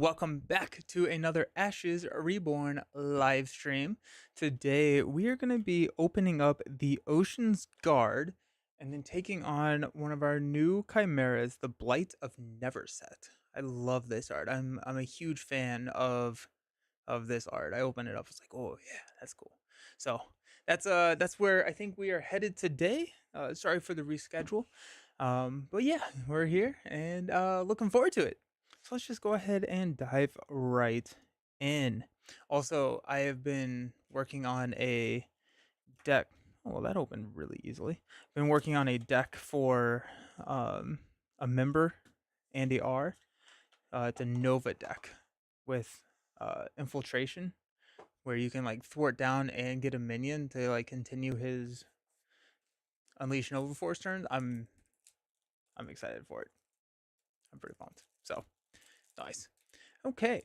welcome back to another Ashes Reborn live stream. Today we are going to be opening up the Ocean's Guard and then taking on one of our new chimeras, the Blight of Neverset. I love this art. I'm a huge fan of this art. I opened it up, I was like, oh yeah, that's cool. So that's where I think we are headed today. Sorry for the reschedule. But yeah, we're here and looking forward to it. So let's just go ahead and dive right in. Also, I have been working on a deck. Oh, well, that opened really easily. Been working on a deck for um, a member, Andy R. It's a Nova deck with infiltration, where you can like thwart down and get a minion to like continue his Unleash Nova Force turns. I'm excited for it. I'm pretty pumped. So nice. Okay.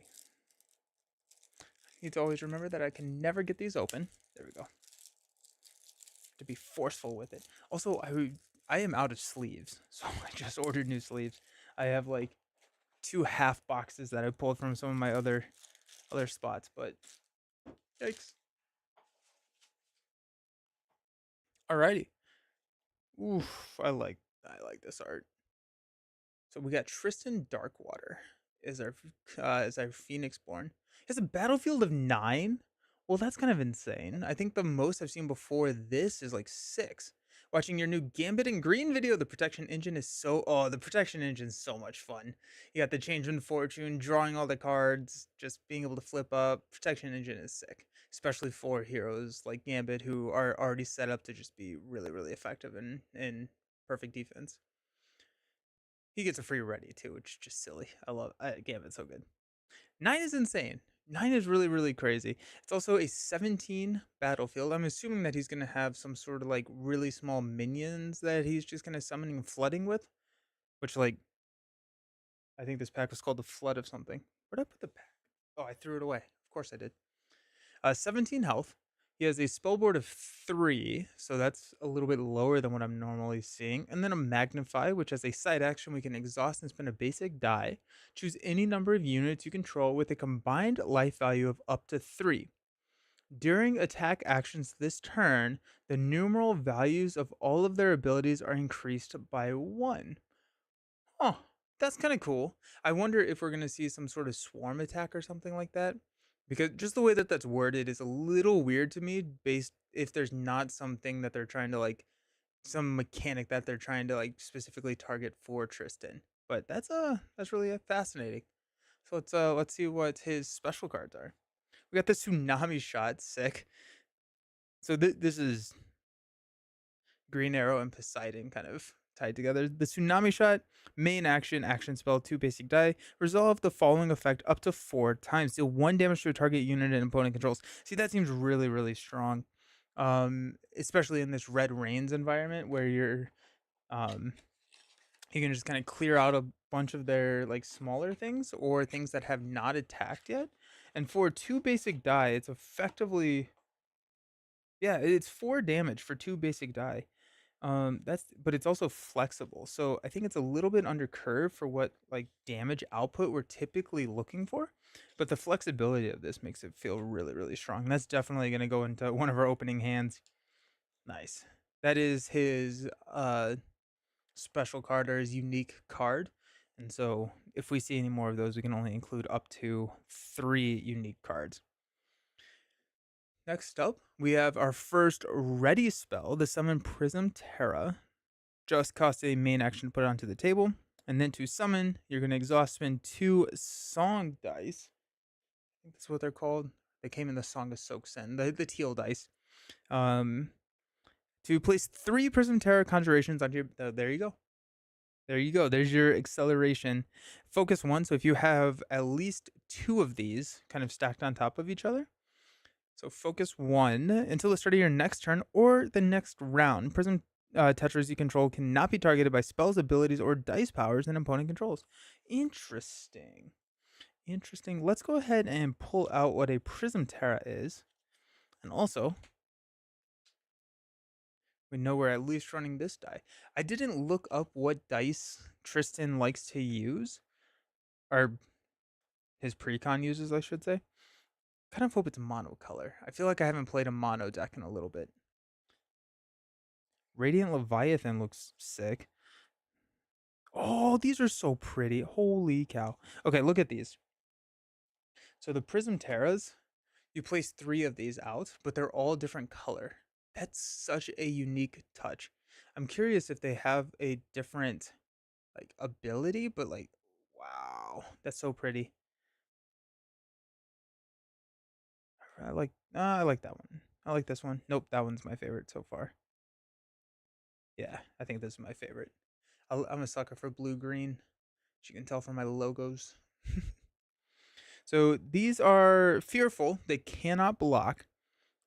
Need to always remember that I can never get these open. There we go. To be forceful with it. Also, I am out of sleeves, so I just ordered new sleeves. I have like 2 half boxes that I pulled from some of my other spots, but yikes. Alrighty. Oof, I like this art. So we got Tristan Darkwater as our Phoenixborn. He has a battlefield of 9. Well, that's kind of insane. I think the most I've seen before this is like 6. Watching your new Gambit and Green video, the protection engine is the protection engine is so much fun. You got the change in fortune, drawing all the cards, just being able to flip up. Protection engine is sick, especially for heroes like Gambit who are already set up to just be really, really effective in perfect defense. He gets a free ready too, which is just silly. Gambit's so good. 9 is insane. 9 is really, really crazy. It's also a 17 battlefield. I'm assuming that he's going to have some sort of like really small minions that he's just going to summoning and flooding with, which like I think this pack was called the Flood of something. Where'd I put the pack? Oh, I threw it away. Of course I did. 17 health. He has a spellboard of 3, so that's a little bit lower than what I'm normally seeing. And then a Magnify, which as a side action, we can exhaust and spend a basic die. Choose any number of units you control with a combined life value of up to 3. During attack actions this turn, the numeral values of all of their abilities are increased by 1. Huh, that's kind of cool. I wonder if we're going to see some sort of swarm attack or something like that. Because just the way that that's worded is a little weird to me, based if there's not something that they're trying to like, some mechanic that they're trying to like specifically target for Tristan. But that's really fascinating. So let's see what his special cards are. We got the tsunami shot, sick. So this is Green Arrow and Poseidon kind of tied together. The Tsunami Shot, main action, action spell, 2 basic die. Resolve the following effect up to 4 times. Deal 1 damage to a target unit and opponent controls. See, that seems really, really strong. Especially in this Red Rains environment where um, you can just kind of clear out a bunch of their like smaller things or things that have not attacked yet. And for 2 basic die, it's effectively, yeah, it's 4 damage for 2 basic die. But it's also flexible. So I think it's a little bit under curve for what like damage output we're typically looking for. But the flexibility of this makes it feel really, really strong. And that's definitely going to go into one of our opening hands. Nice. That is his special card or his unique card. And so if we see any more of those, we can only include up to 3 unique cards. Next up, we have our first ready spell, the Summon Prism Terra. Just cost a main action to put it onto the table. And then to summon, you're going to exhaust spend 2 song dice. I think that's what they're called. They came in the Song of Soaksen, the teal dice. To place 3 Prism Terra conjurations on your. There you go. There you go. There's your acceleration. Focus 1. So if you have at least 2 of these kind of stacked on top of each other. So focus 1 until the start of your next turn or the next round. Prism Tetras you control cannot be targeted by spells, abilities, or dice powers an opponent controls. Interesting. Interesting. Let's go ahead and pull out what a Prism Terra is. And also, we know we're at least running this die. I didn't look up what dice Tristan likes to use, or his precon uses, I should say. Kind of hope it's mono color. I feel like I haven't played a mono deck in a little bit. Radiant Leviathan looks sick. Oh, these are so pretty. Holy cow. Okay, look at these. So the Prism Terras, you place 3 of these out, but they're all different color. That's such a unique touch. I'm curious if they have a different like ability, but like wow, that's so pretty. I like that one. I like this one. Nope, that one's my favorite so far. Yeah, I think this is my favorite. I'm a sucker for blue green. As you can tell from my logos. So these are fearful. They cannot block.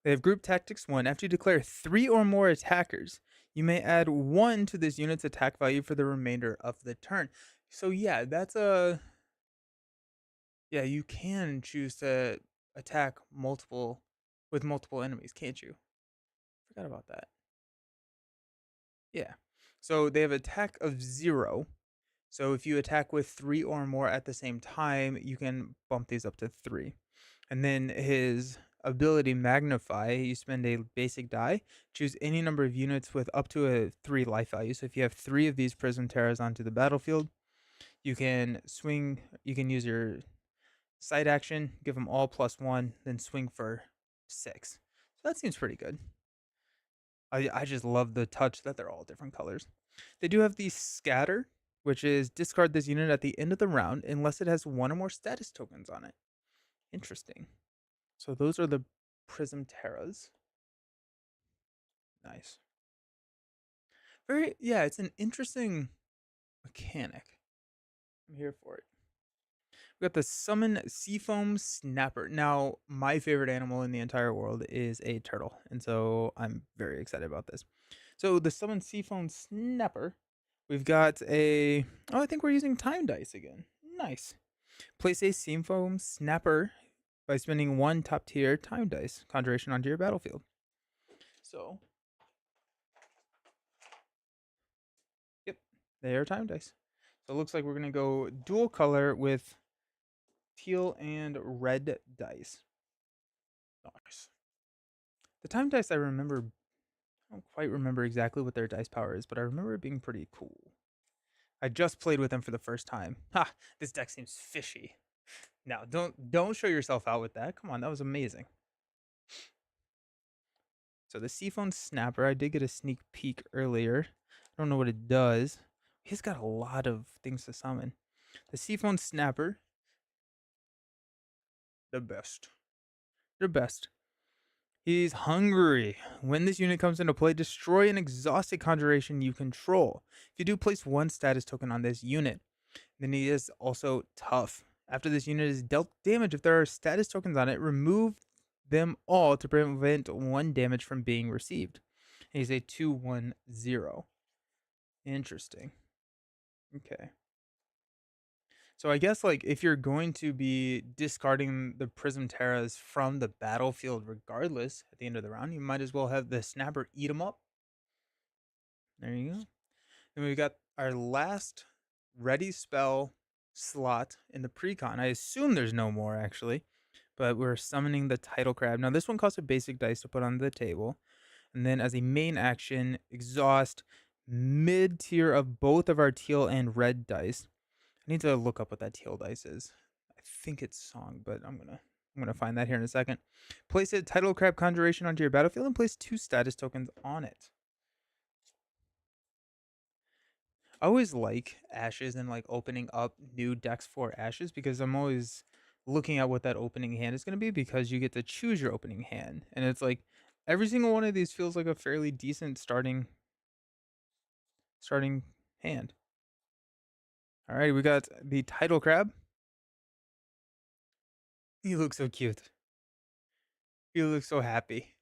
They have group tactics 1. After you declare 3 or more attackers, you may add 1 to this unit's attack value for the remainder of the turn. So yeah, that's a yeah, you can choose to attack multiple with multiple enemies, can't you? Forgot about that. Yeah. So they have attack of 0. So if you attack with 3 or more at the same time, you can bump these up to 3. And then his ability Magnify, you spend a basic die, choose any number of units with up to a 3 life value. So if you have 3 of these Prism Terras onto the battlefield, you can swing, you can use your side action, give them all +1, then swing for 6. So that seems pretty good. I just love the touch that they're all different colors. They do have the Scatter, which is discard this unit at the end of the round unless it has 1 or more status tokens on it. Interesting. So those are the Prism Terras. Nice. Yeah, it's an interesting mechanic. I'm here for it. We got the Summon Seafoam Snapper. Now, my favorite animal in the entire world is a turtle, and so I'm very excited about this. So the Summon Seafoam Snapper, we've got a I think we're using time dice again. Nice. Place a Seafoam Snapper by spending 1 top tier time dice conjuration onto your battlefield. So, yep, they are time dice. So it looks like we're gonna go dual color with teal and red dice. Nice. The time dice I remember, I don't quite remember exactly what their dice power is, but I remember it being pretty cool. I just played with them for the first time. Ha! This deck seems fishy. Now, don't show yourself out with that. Come on, that was amazing. So the Seaphone Snapper, I did get a sneak peek earlier. I don't know what it does. He's got a lot of things to summon. The Seaphone Snapper, the best. The best. He's hungry. When this unit comes into play, destroy an exhausted conjuration you control. If you do, place 1 status token on this unit. Then he is also tough. After this unit is dealt damage, if there are status tokens on it, remove them all to prevent 1 damage from being received. And he's a 2/1/0. Interesting. Okay. So I guess like if you're going to be discarding the Prism Terras from the battlefield regardless at the end of the round, you might as well have the Snapper eat them up. There you go. Then we got our last ready spell slot in the precon. I assume there's no more actually, but we're summoning the Tidal Crab. Now this one costs a basic dice to put on the table. And then as a main action, exhaust mid tier of both of our teal and red dice. I need to look up what that teal dice is. I think it's Song, but I'm gonna find that here in a second. Place a Tidal Crab Conjuration onto your battlefield and place 2 status tokens on it. I always like Ashes and like opening up new decks for Ashes because I'm always looking at what that opening hand is going to be because you get to choose your opening hand. And it's like every single one of these feels like a fairly decent starting hand. All right, we got the Tidal Crab. He looks so cute. He looks so happy.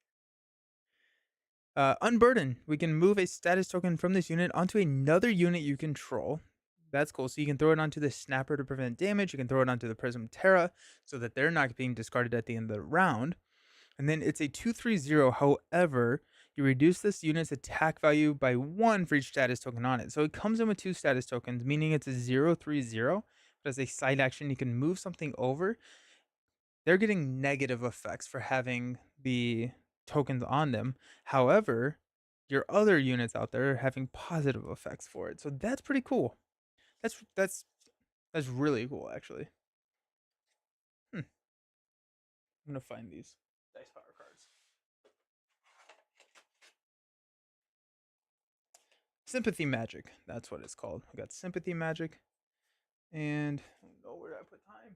Unburden. We can move a status token from this unit onto another unit you control. That's cool. So you can throw it onto the Snapper to prevent damage. You can throw it onto the Prism Terra so that they're not being discarded at the end of the round. And then it's a 2/3/0. However, you reduce this unit's attack value by 1 for each status token on it. So it comes in with 2 status tokens, meaning it's a 0/3/0. But as a side action, you can move something over. They're getting negative effects for having the tokens on them. However, your other units out there are having positive effects for it. So that's pretty cool. That's really cool, actually. I'm gonna find these dice power cards. Sympathy Magic. That's what it's called. We got Sympathy Magic, and I don't know where did I put time.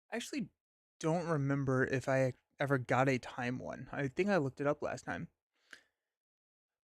I actually don't remember if I ever got a time one. I think I looked it up last time.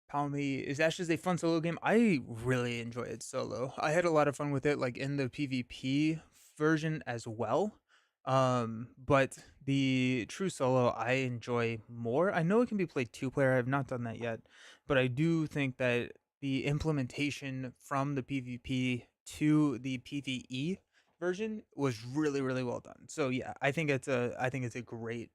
Palmy is Ashes a fun solo game? I really enjoy it solo. I had a lot of fun with it, like in the PvP version as well. But the true solo I enjoy more. I know it can be played 2 player. I have not done that yet, but I do think that the implementation from the PvP to the PvE version was really really well done. So yeah, I think it's a great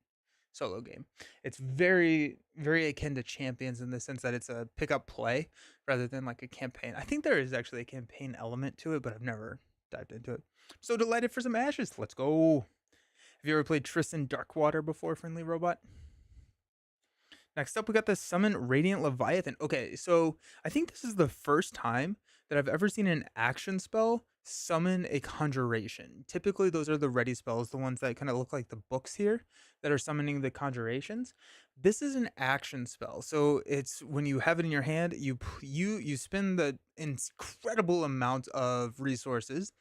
solo game. It's very, very akin to Champions in the sense that it's a pick up play rather than like a campaign. I think there is actually a campaign element to it, but I've never dived into it. So delighted for some Ashes. Let's go. Have you ever played Tristan Darkwater before, Friendly Robot? Next up, we got the Summon Radiant Leviathan. Okay, so I think this is the first time that I've ever seen an action spell summon a conjuration. Typically, those are the ready spells, the ones that kind of look like the books here that are summoning the conjurations. This is an action spell, so it's when you have it in your hand, you spend the incredible amount of resources.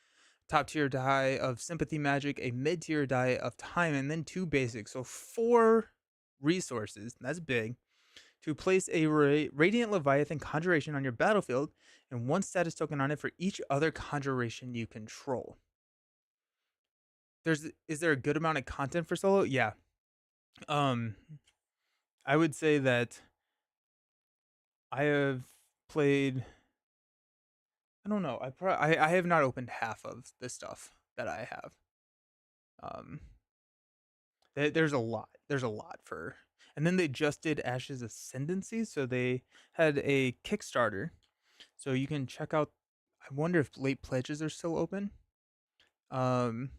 Top tier die of sympathy magic, a mid tier die of time, and then 2 basics. So 4 resources. That's big to place a Radiant Leviathan conjuration on your battlefield and 1 status token on it for each other conjuration you control. Is there a good amount of content for solo? Yeah. Um I would say that I have played I don't know. I have not opened half of the stuff that I have. Um there's a lot. There's a lot for and then they just did Ash's Ascendancy, so they had a Kickstarter. So you can check out I wonder if late pledges are still open. Um,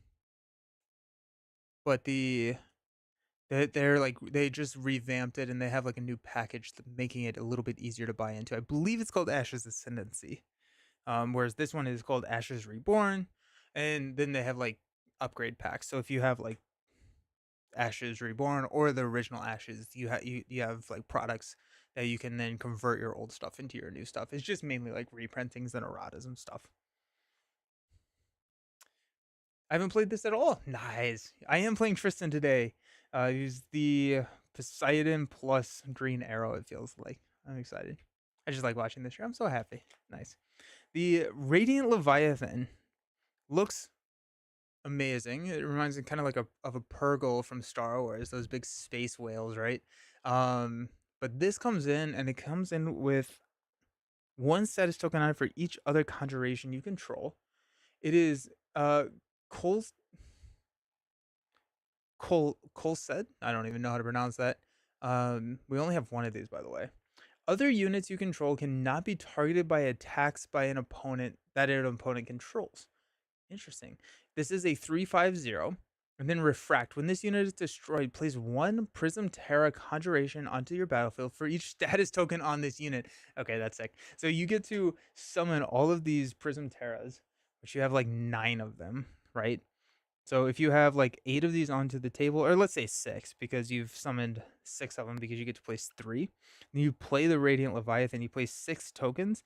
but they're like they just revamped it and they have like a new package making it a little bit easier to buy into. I believe it's called Ashes Ascendancy. Whereas this one is called Ashes Reborn, and then they have like upgrade packs. So if you have like Ashes Reborn or the original Ashes, you have like products that you can then convert your old stuff into your new stuff. It's just mainly like reprintings and erratas and stuff. I haven't played this at all. Nice. I am playing Tristan today. He's the Poseidon plus Green Arrow, it feels like. I'm excited. I just like watching this show. I'm so happy. Nice. The Radiant Leviathan looks amazing. It reminds me kind of like of a Purgle from Star Wars, those big space whales, right? But this comes in and it comes in with 1 status token on it for each other conjuration you control. It is Cole's Cole said. I don't even know how to pronounce that. We only have one of these, by the way. Other units you control cannot be targeted by attacks by an opponent that an opponent controls. Interesting. This is a 3/5/0. And then refract. When this unit is destroyed, place 1 Prism Terra conjuration onto your battlefield for each status token on this unit. Okay, that's sick. So you get to summon all of these Prism Terras, which you have like 9 of them, right? So if you have like 8 of these onto the table, or let's say 6, because you've summoned 6 of them because you get to place 3, and you play the Radiant Leviathan, you place 6 tokens,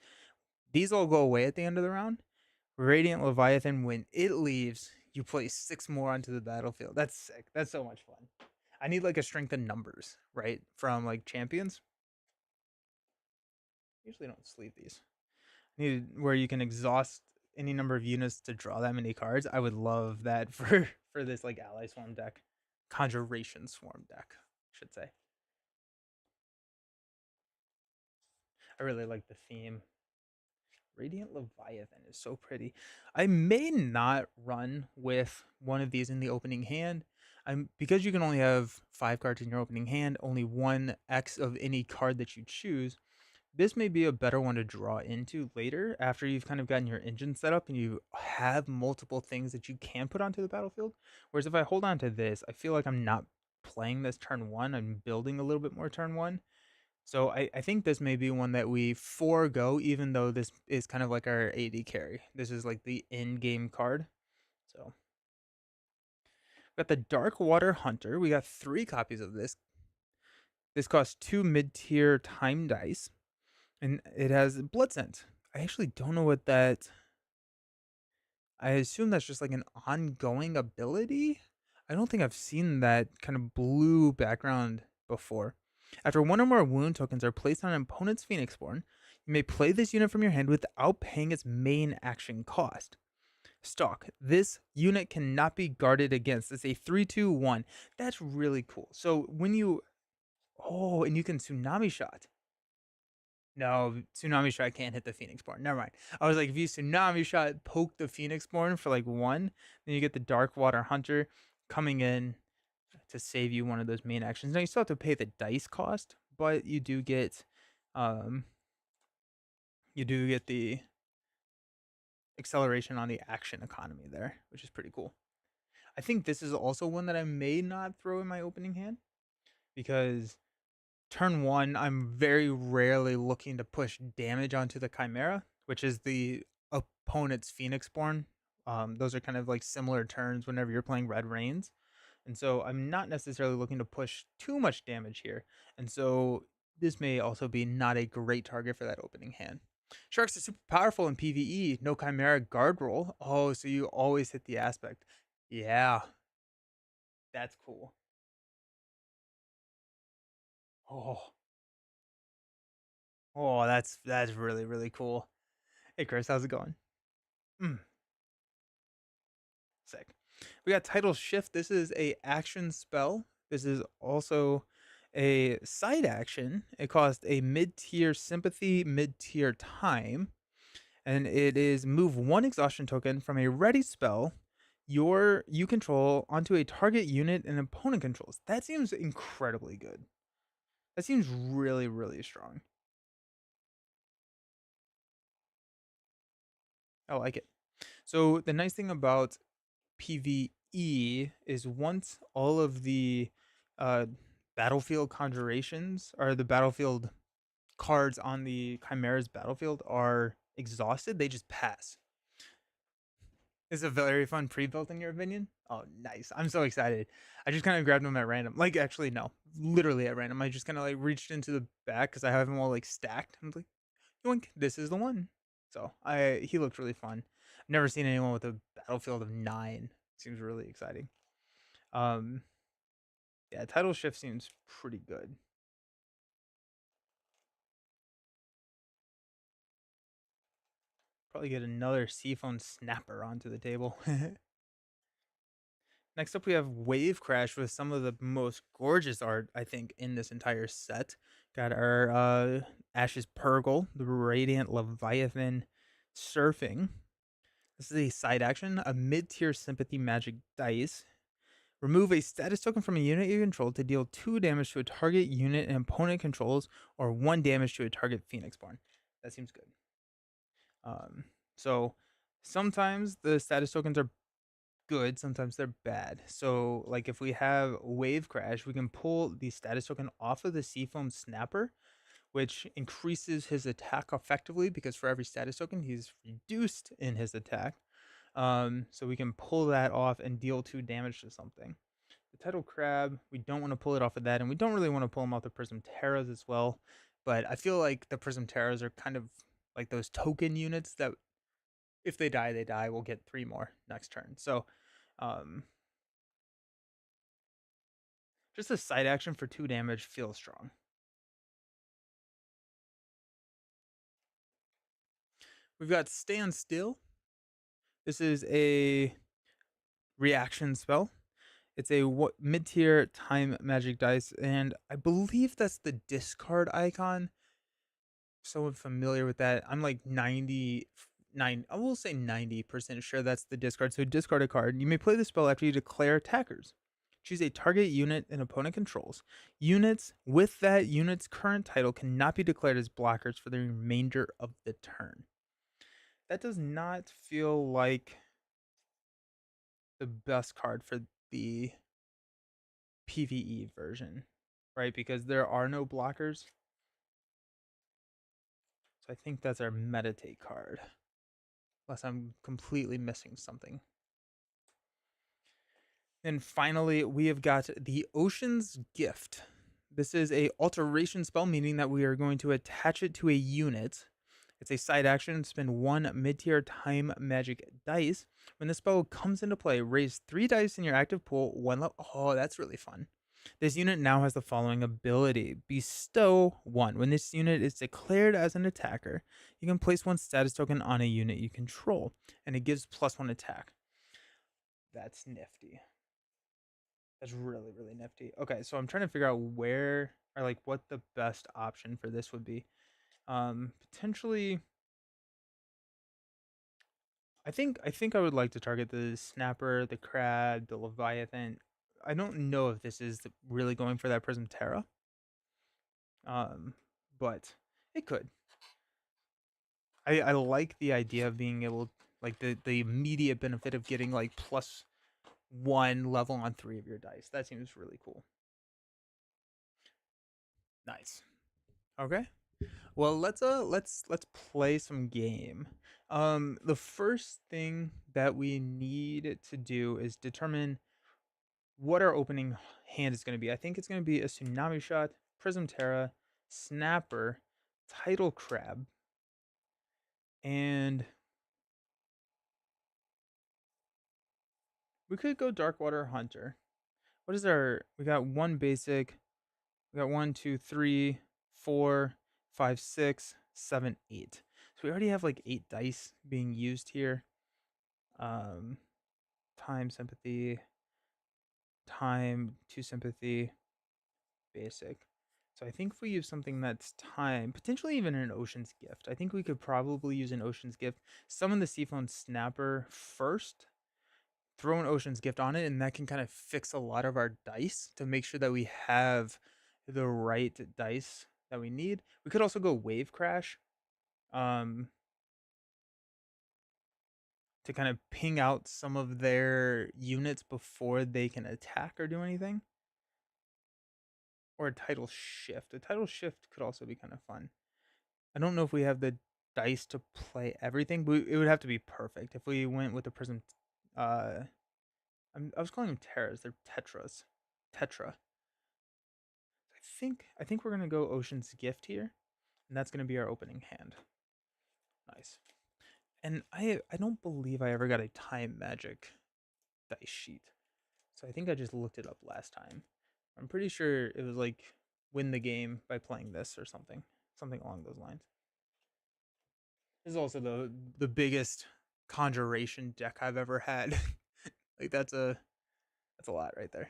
these all go away at the end of the round. Radiant Leviathan, when it leaves, you place 6 more onto the battlefield. That's sick. That's so much fun. I need like a strength in numbers, right? From like champions. Usually don't sleeve these. I need where you can exhaust any number of units to draw that many cards. I would love that for this like ally swarm deck, conjuration swarm deck, I should say. I really like the theme. Radiant Leviathan is so pretty. I may not run with one of these in the opening hand. I'm because you can only have 5 cards in your opening hand, only one X of any card that you choose. This may be a better one to draw into later after you've kind of gotten your engine set up and you have multiple things that you can put onto the battlefield. Whereas if I hold on to this, I feel like I'm not playing this turn one. I'm building a little bit more turn one. So I think this may be one that we forego, even though this is kind of like our AD carry. This is like the end game card. So we got the Dark Water Hunter. We got 3 copies of this. This costs 2 mid-tier time dice, and it has Blood Scent. I actually don't know what that. I assume that's just like an ongoing ability. I don't think I've seen that kind of blue background before. After one or more wound tokens are placed on an opponent's Phoenixborn, you may play this unit from your hand without paying its main action cost. Stalk. This unit cannot be guarded against. It's a 3/2/1. That's really cool. So when you. Oh, and you can Tsunami Shot. No, Tsunami Shot can't hit the Phoenixborn. Never mind. I was like, if you Tsunami Shot poke the Phoenixborn for like 1, then you get the Dark Water Hunter coming in to save you one of those main actions. Now you still have to pay the dice cost, but um you do get the acceleration on the action economy there, which is pretty cool. I think this is also one that I may not throw in my opening hand because turn 1 I'm very rarely looking to push damage onto the Chimera, which is the opponent's Phoenixborn. Those are kind of like similar turns whenever you're playing Red Rains. And so I'm not necessarily looking to push too much damage here. And so this may also be not a great target for that opening hand. Sharks are super powerful in PvE. No Chimera guard roll. Oh, so you always hit the aspect. Yeah, that's cool. Oh, that's really really cool. Hey Chris, how's it going? Mm, sick. We got Title Shift. This is a action spell. This is also a side action. It costs a mid-tier sympathy, mid-tier time, and it is move 1 exhaustion token from a ready spell you control onto a target unit an opponent controls. That seems incredibly good. That seems really really strong. I like it. So the nice thing about PvE is once all of the uh, battlefield conjurations or the battlefield cards on the Chimera's battlefield are exhausted, they just pass. Is it very fun pre-built in your opinion? Oh, nice. I'm so excited. I just kind of grabbed them at random. Like, actually, no. Literally at random. I just kind of like reached into the back because I have them all like stacked. I'm like, yoink, this is the one. So he looked really fun. I've never seen anyone with a battlefield of 9. Seems really exciting. Um, yeah, title shift seems pretty good. Probably get another Seaphone Snapper onto the table. Next up, we have Wave Crash with some of the most gorgeous art, I think, in this entire set. Got our Ashes Purgle, the Radiant Leviathan Surfing. This is a side action, a mid-tier sympathy magic dice. Remove a status token from a unit you control to deal 2 damage to a target unit an opponent controls, or 1 damage to a target Phoenixborn. That seems good. So sometimes the status tokens are good, sometimes they're bad. So like if we have Wave Crash, we can pull the status token off of the Seafoam Snapper, which increases his attack effectively because for every status token, he's reduced in his attack. So we can pull that off and deal 2 damage to something. The Tidal Crab, we don't want to pull it off of that, and we don't really want to pull them off the Prism Terras as well. But I feel like the Prism Terras are kind of like those token units that if they die, they die. We'll get 3 more next turn. So um, just a side action for 2 damage feels strong. We've got Stand Still. This is a reaction spell. It's a mid-tier time magic dice, and I believe that's the discard icon. so familiar with that. I'm like 99, I will say 90% sure that's the discard. So discard a card. You may play the spell after you declare attackers. Choose a target unit an opponent controls. Units with that unit's current title cannot be declared as blockers for the remainder of the turn. That does not feel like the best card for the PvE version, right? Because there are no blockers. So I think that's our meditate card. Unless I'm completely missing something. And finally, we have got the Ocean's Gift. This is a alteration spell, meaning that we are going to attach it to a unit. It's a side action. Spend one mid-tier time magic dice. When the spell comes into play, raise 3 dice in your active pool. One level. Oh, that's really fun. This unit now has the following ability: Bestow 1. When this unit is declared as an attacker, you can place 1 status token on a unit you control, and it gives +1 attack. That's nifty. That's really, really nifty. Okay, so I'm trying to figure out where or like what the best option for this would be. Potentially, I think I would like to target the snapper, the crab, the leviathan. I don't know if this is really going for that prism terra. But it could. I like the idea of being able, like the immediate benefit of getting like +1 level on 3 of your dice. That seems really cool. Nice. Okay. Well, let's play some game. The first thing that we need to do is determine what our opening hand is going to be. I think it's going to be a tsunami shot, prism terra, snapper, tidal crab, and we could go Darkwater Hunter. What is our? We got one basic. We got 1, 2, 3, 4, 5, 6, 7, 8. So we already have like 8 dice being used here. Um, time, sympathy, time, 2 sympathy, basic. So I think if we use something that's time, potentially even an Ocean's Gift. I think we could probably use an Ocean's Gift. Summon the Seafoam Snapper first, throw an Ocean's Gift on it, and that can kind of fix a lot of our dice to make sure that we have the right dice that we need. We could also go Wave Crash, um, to kind of ping out some of their units before they can attack or do anything. Or a Tidal Shift. A Tidal Shift could also be kind of fun. I don't know if we have the dice to play everything, but it would have to be perfect. If we went with the Prism, uh, I was calling them Terras. They're Tetras. Tetra. I think we're gonna go Ocean's Gift here, and that's gonna be our opening hand. Nice. And I don't believe I ever got a time magic dice sheet. So I think I just looked it up last time. I'm pretty sure it was like win the game by playing this or something. Something along those lines. This is also the biggest conjuration deck I've ever had. Like that's a lot right there.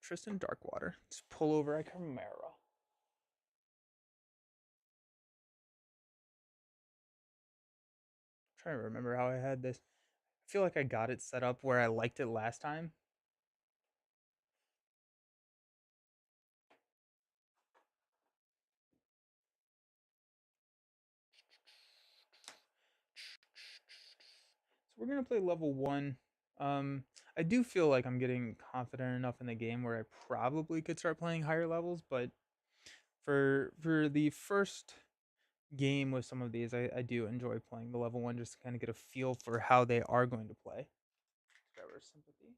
Tristan Darkwater. Let's pull over a Chimera. I'm trying to remember how I had this. I feel like I got it set up where I liked it last time. So we're gonna play level 1. Um, I do feel like I'm getting confident enough in the game where I probably could start playing higher levels, but for the first game with some of these, I do enjoy playing the level 1 just to kind of get a feel for how they are going to play. Grab our sympathy.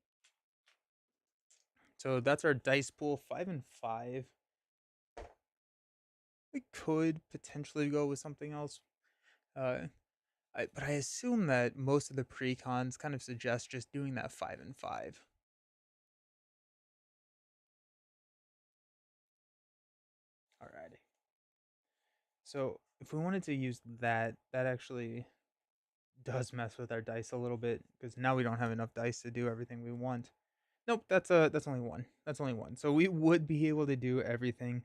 So that's our dice pool, 5 and 5. We could potentially go with something else. Uh, but I assume that most of the precons kind of suggest just doing that 5 and 5. Alrighty. So if we wanted to use that, that actually does mess with our dice a little bit because now we don't have enough dice to do everything we want. Nope, that's only one. That's only one. So we would be able to do everything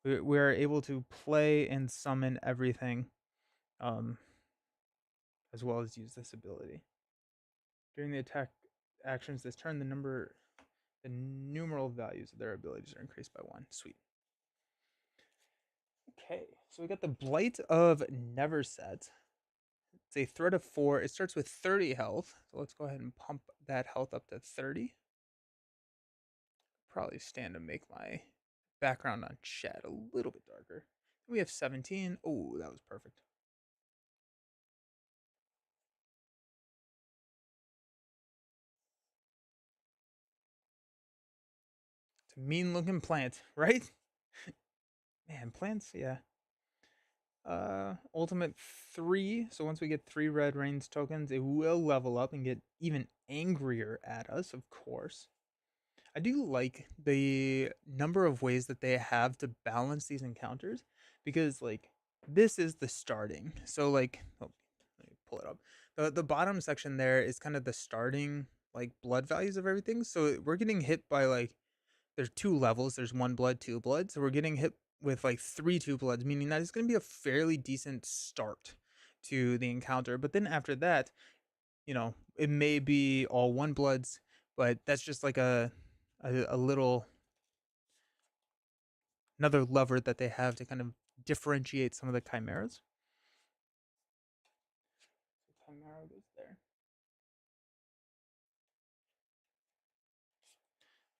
We are able to play and summon everything, um, as well as use this ability. During the attack actions this turn, the numeral values of their abilities are increased by 1. Sweet. Okay, so we got the Blight of Neverset. It's a threat of 4. It starts with 30 health. So let's go ahead and pump that health up to 30. Probably stand to make my background on chat a little bit darker. We have 17. Oh, that was perfect. It's a mean looking plant, right? Man, plants, yeah. Ultimate 3. So once we get 3 red rains tokens, it will level up and get even angrier at us, of course. I do like the number of ways that they have to balance these encounters because like this is the starting. So like oh, let me pull it up. The bottom section there is kind of the starting like blood values of everything. So we're getting hit by like there's 2 levels. There's 1 blood, 2 blood. So we're getting hit with like 3 2 bloods, meaning that it's going to be a fairly decent start to the encounter. But then after that, you know, it may be all 1 bloods, but that's just like a little another lever that they have to kind of differentiate some of the chimeras. So chimera goes there.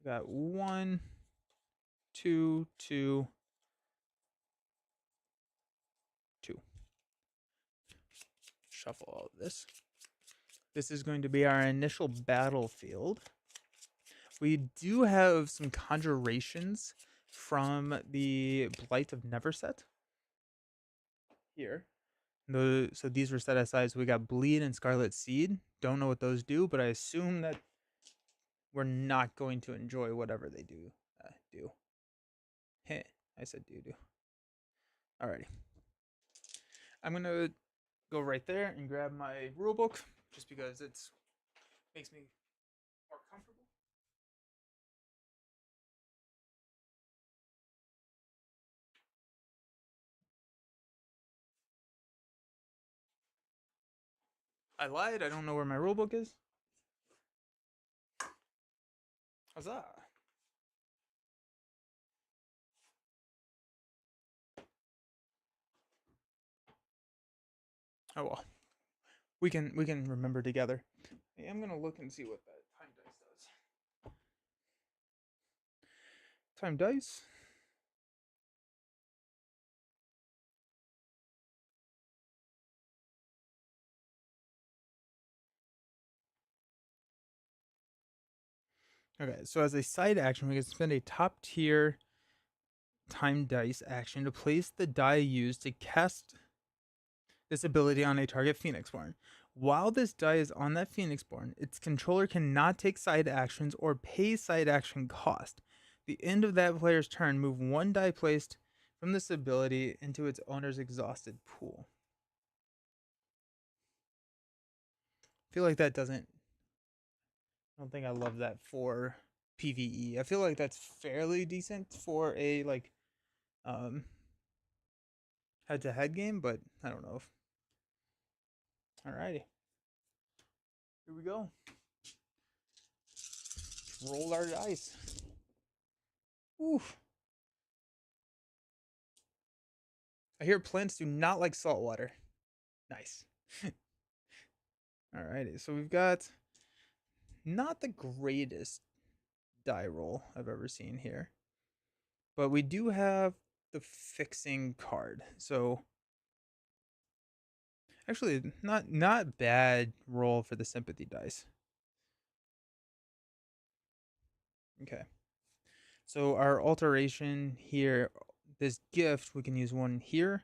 We got 1, 2, 2, 2. Shuffle all of this. This is going to be our initial battlefield. We do have some conjurations from the Blight of Neverset here. So these were set aside. So we got Bleed and Scarlet Seed. Don't know what those do, but I assume that we're not going to enjoy whatever they do. Heh, I said do. Alrighty. I'm gonna go right there and grab my rule book just because it's makes me more comfortable. I lied. I don't know where my rule book is. Huzzah! Oh well, we can remember together. Hey, I'm gonna look and see what that time dice does. Time dice. Okay, so as a side action, we can spend a top tier time dice action to place the die used to cast this ability on a target Phoenixborn. While this die is on that Phoenixborn, its controller cannot take side actions or pay side action cost. The end of that player's turn, move 1 die placed from this ability into its owner's exhausted pool. I feel like that doesn't. I don't think I love that for PVE. I feel like that's fairly decent for a like um head-to-head game, but I don't know if. Alrighty, here we go. Roll our dice. Oof. I hear plants do not like salt water. Nice. Alrighty, so we've got not the greatest die roll I've ever seen here, but we do have the fixing card. So actually, not bad roll for the sympathy dice. Okay. So our alteration here, this gift, we can use 1 here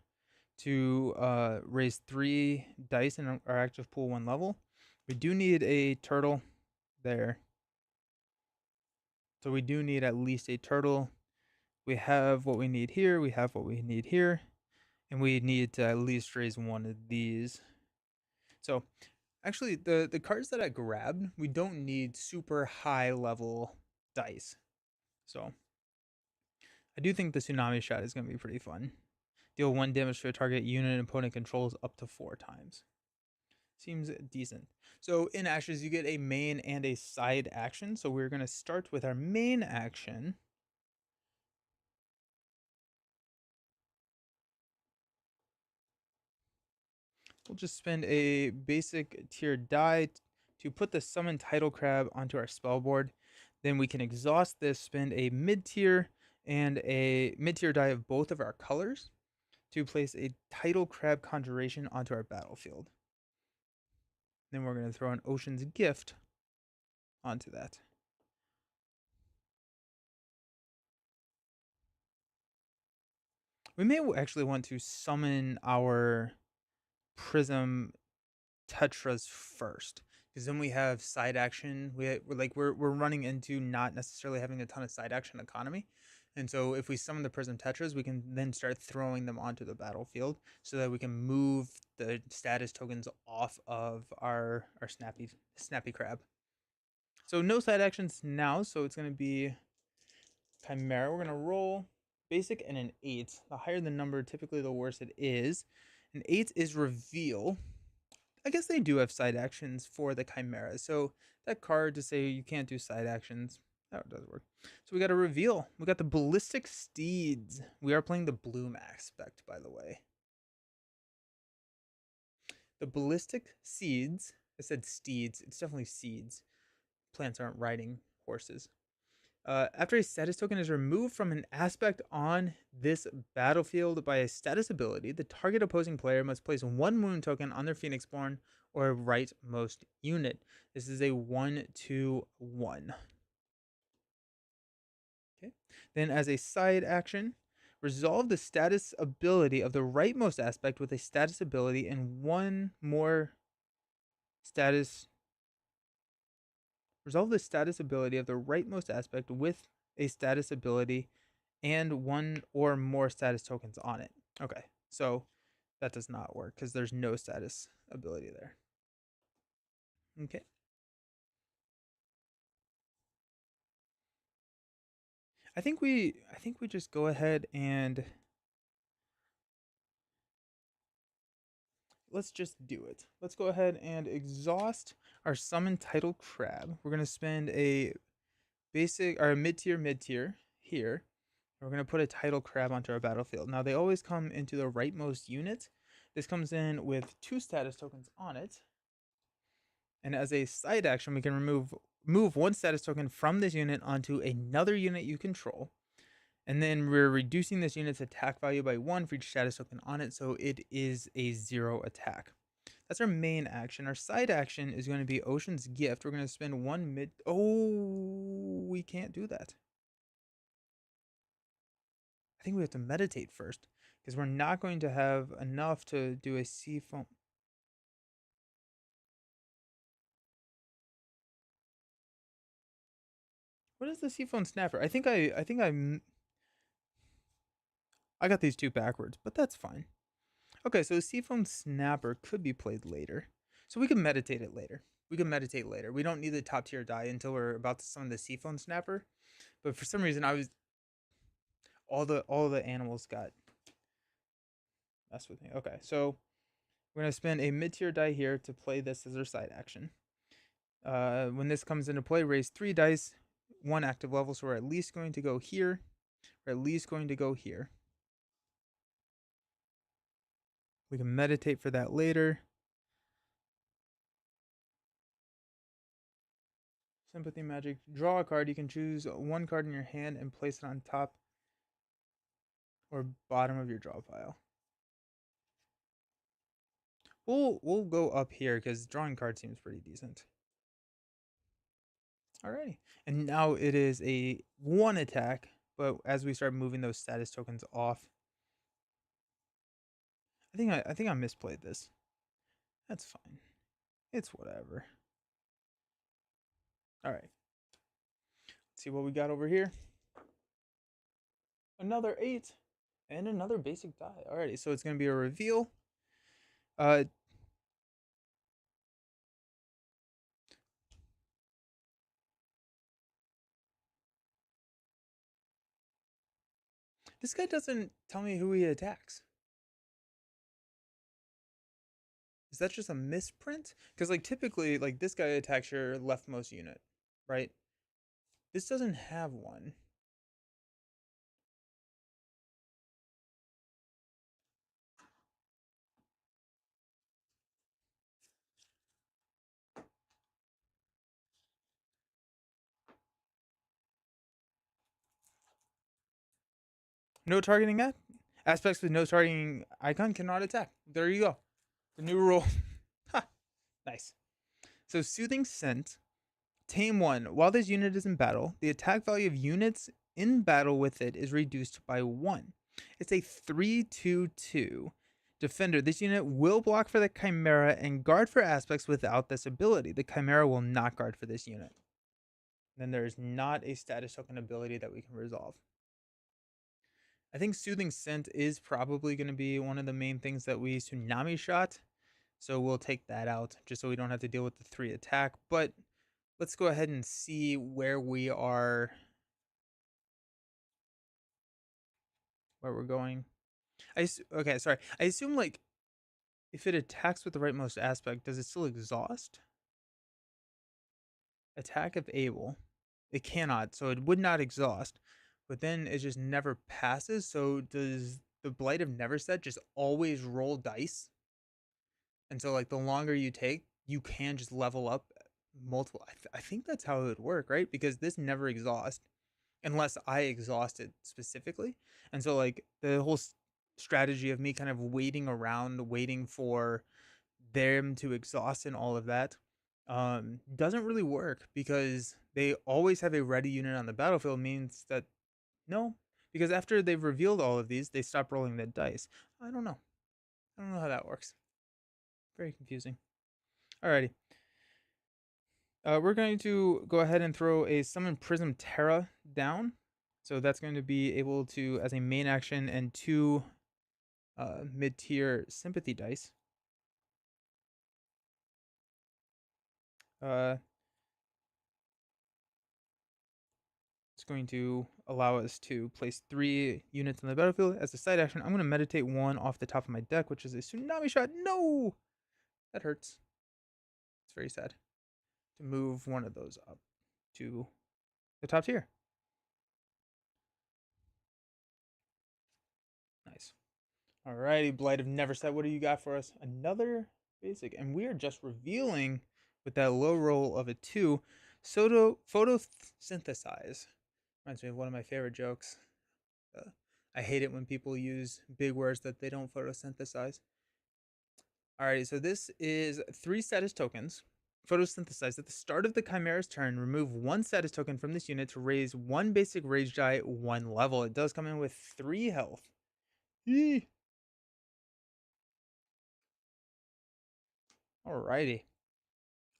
to raise 3 dice in our active pool 1 level. We do need a turtle there. So we do need at least a turtle. We have what we need here. We have what we need here. And we need to at least raise 1 of these. So actually, the cards that I grabbed, we don't need super high level dice. So I do think the tsunami shot is going to be pretty fun. Deal 1 damage to a target unit an opponent controls up to 4 times. Seems decent. So in actions, you get a main and a side action. So we're going to start with our main action. We'll just spend a basic tier die to put the summon title crab onto our spell board. Then we can exhaust this, spend a mid-tier and a mid-tier die of both of our colors to place a title crab conjuration onto our battlefield. Then we're going to throw an Ocean's Gift onto that. We may actually want to summon our Prism Tetras first, because then we have side action. We're running into not necessarily having a ton of side action economy, and so if we summon the Prism Tetras, we can then start throwing them onto the battlefield so that we can move the status tokens off of our snappy crab. So no side actions now, so it's going to be Chimera. We're going to roll basic and an 8. The higher the number, typically the worse it is. An 8 is reveal. I guess they do have side actions for the Chimera. So that card to say you can't do side actions, that does work. So we got a reveal. We got the Ballistic Steeds. We are playing the Bloom aspect, by the way. The Ballistic Seeds. I said steeds. It's definitely seeds. Plants aren't riding horses. After a status token is removed from an aspect on this battlefield by a status ability, the target opposing player must place 1 wound token on their Phoenixborn or rightmost unit. This is a 1/2/1. Okay. Then, as a side action, resolve the status ability of the rightmost aspect with a status ability and 1 more status. Resolve the status ability of the rightmost aspect with a status ability and 1 or more status tokens on it. Okay, so that does not work because there's no status ability there. Okay. I think we just go ahead and let's just do it. Let's go ahead and exhaust our summon title crab. We're gonna spend a basic or mid tier here. We're gonna put a title crab onto our battlefield. Now they always come into the rightmost unit. This comes in with 2 status tokens on it. And as a side action, we can move 1 status token from this unit onto another unit you control. And then we're reducing this unit's attack value by 1 for each status token on it, so it is a 0 attack. That's our main action. Our side action is going to be Ocean's Gift. We're going to spend 1 mid. Oh, we can't do that. I think we have to meditate first because we're not going to have enough to do a sea foam. What is the Seaphone Snapper? I think I got these 2 backwards, but that's fine. Okay, so the Seafoam Snapper could be played later. So we can meditate it later. We can meditate later. We don't need the top tier die until we're about to summon the Seafoam Snapper. But for some reason I was all the animals got messed with me. Okay, so we're gonna spend a mid-tier die here to play this as our side action. When this comes into play, raise 3 dice, 1 active level, so we're at least going to go here. We're at least going to go here. We can meditate for that later. Sympathy Magic. Draw a card. You can choose 1 card in your hand and place it on top or bottom of your draw pile. We'll go up here because drawing card seems pretty decent. Alrighty. And now it is a 1 attack, but as we start moving those status tokens off, I think I misplayed this. That's fine. It's whatever. Alright. Let's see what we got over here. Another 8 and another basic die. Alrighty, so it's gonna be a reveal. This guy doesn't tell me who he attacks. Is that just a misprint? Because like typically, like this guy attacks your leftmost unit, right? This doesn't have one. No targeting at aspects with no targeting icon cannot attack. There you go. The new rule. Ha! Nice. So soothing scent. Tame 1. While this unit is in battle, the attack value of units in battle with it is reduced by 1. It's a 3/2/2 defender. This unit will block for the Chimera and guard for aspects without this ability. The Chimera will not guard for this unit. Then there is not a status token ability that we can resolve. I think Soothing Scent is probably going to be one of the main things that we Tsunami Shot. So we'll take that out just so we don't have to deal with the 3 attack. But let's go ahead and see where we are, where we're going. Okay, sorry. I assume like if it attacks with the rightmost aspect, does it still exhaust? Attack if able. It cannot, so it would not exhaust. But then it just never passes. So does the Blight of Neverset just always roll dice? And so like the longer you take, you can just level up multiple. I think that's how it would work, right? Because this never exhausts unless I exhaust it specifically. And so like the whole strategy of me kind of waiting around, waiting for them to exhaust and all of that doesn't really work because they always have a ready unit on the battlefield. Means that no, because after they've revealed all of these, they stop rolling the dice. I don't know. I don't know how that works. Very confusing. Alrighty. We're going to go ahead and throw a Summon Prism Terra down. So that's going to be able to, as a main action, and 2 mid-tier Sympathy dice. It's going to allow us to place 3 units on the battlefield. As a side action, I'm going to meditate 1 off the top of my deck, which is a Tsunami Shot. No! That hurts. It's very sad. To move one of those up to the top tier. Nice. Alrighty, Blight of Neverset, what do you got for us? Another basic. And we are just revealing with that low roll of a 2, photosynthesize. Reminds me of one of my favorite jokes. I hate it when people use big words that they don't photosynthesize. Alrighty, so this is 3 status tokens. Photosynthesize. At the start of the Chimera's turn, remove 1 status token from this unit to raise 1 basic rage die 1 level. It does come in with 3 health. Eee. Alrighty.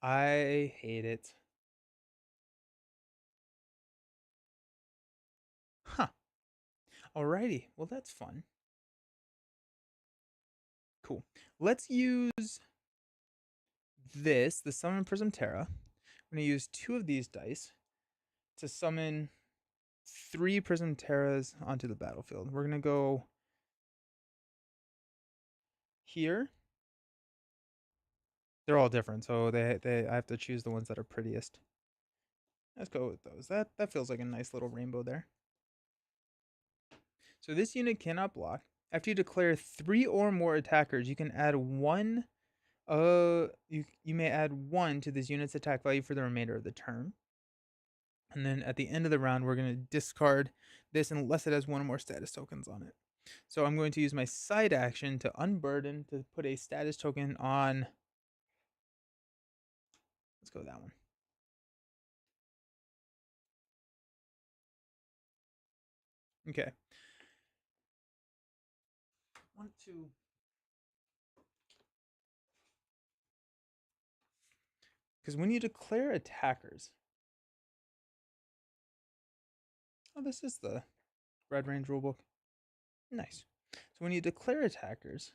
I hate it. Huh. Alrighty. Well, that's fun. Cool. Let's use this, the Summon Prism Terra. I'm going to use 2 of these dice to summon 3 Prism Terras onto the battlefield. We're going to go here. They're all different, so I have to choose the ones that are prettiest. Let's go with those. That feels like a nice little rainbow there. So this unit cannot block. After you declare 3 or more attackers, you can add 1. You may add 1 to this unit's attack value for the remainder of the turn. And then at the end of the round, we're going to discard this unless it has 1 or more status tokens on it. So I'm going to use my side action to unburden to put a status token on. Let's go with that one. Okay. Want to. Because when you declare attackers. Oh, this is the Red Range rulebook. Nice. So when you declare attackers,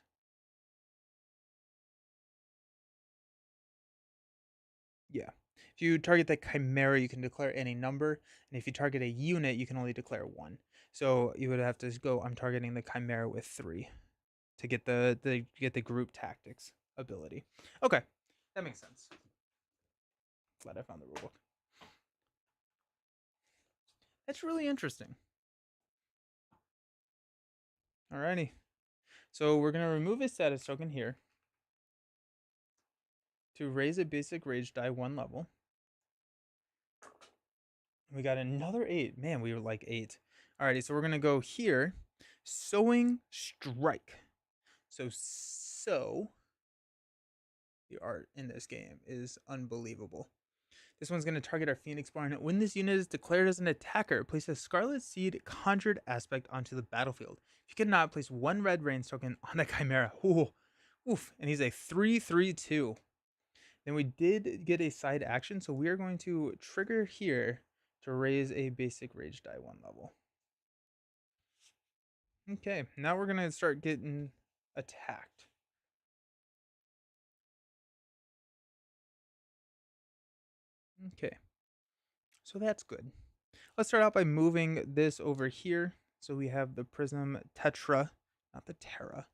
yeah. If you target the Chimera, you can declare any number. And if you target a unit, you can only declare 1. So you would have to go. I'm targeting the Chimera with 3 to get the group tactics ability. Okay, that makes sense. Glad I found the rulebook. That's really interesting. Alrighty. So we're gonna remove a status token here to raise a basic rage die 1 level. We got another 8. Man, we were like 8. Alrighty, so we're gonna go here. Sowing Strike. So the art in this game is unbelievable. This one's going to target our Phoenixborn. When this unit is declared as an attacker, place a Scarlet Seed Conjured Aspect onto the battlefield. If you cannot, place 1 red Rains token on a Chimera. Ooh, oof. And he's a 3/3/2. Then we did get a side action, so we are going to trigger here to raise a basic Rage die 1 level. Okay, now we're going to start getting attacked. Okay, so that's good. Let's start out by moving this over here. So we have the Prism Tetra, not the Terra,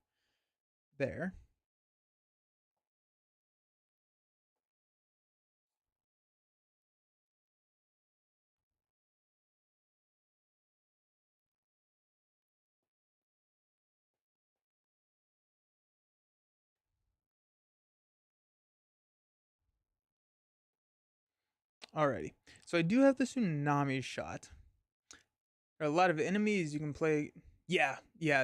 there. Alrighty. So I do have the Tsunami shot. There are a lot of enemies you can play. Yeah.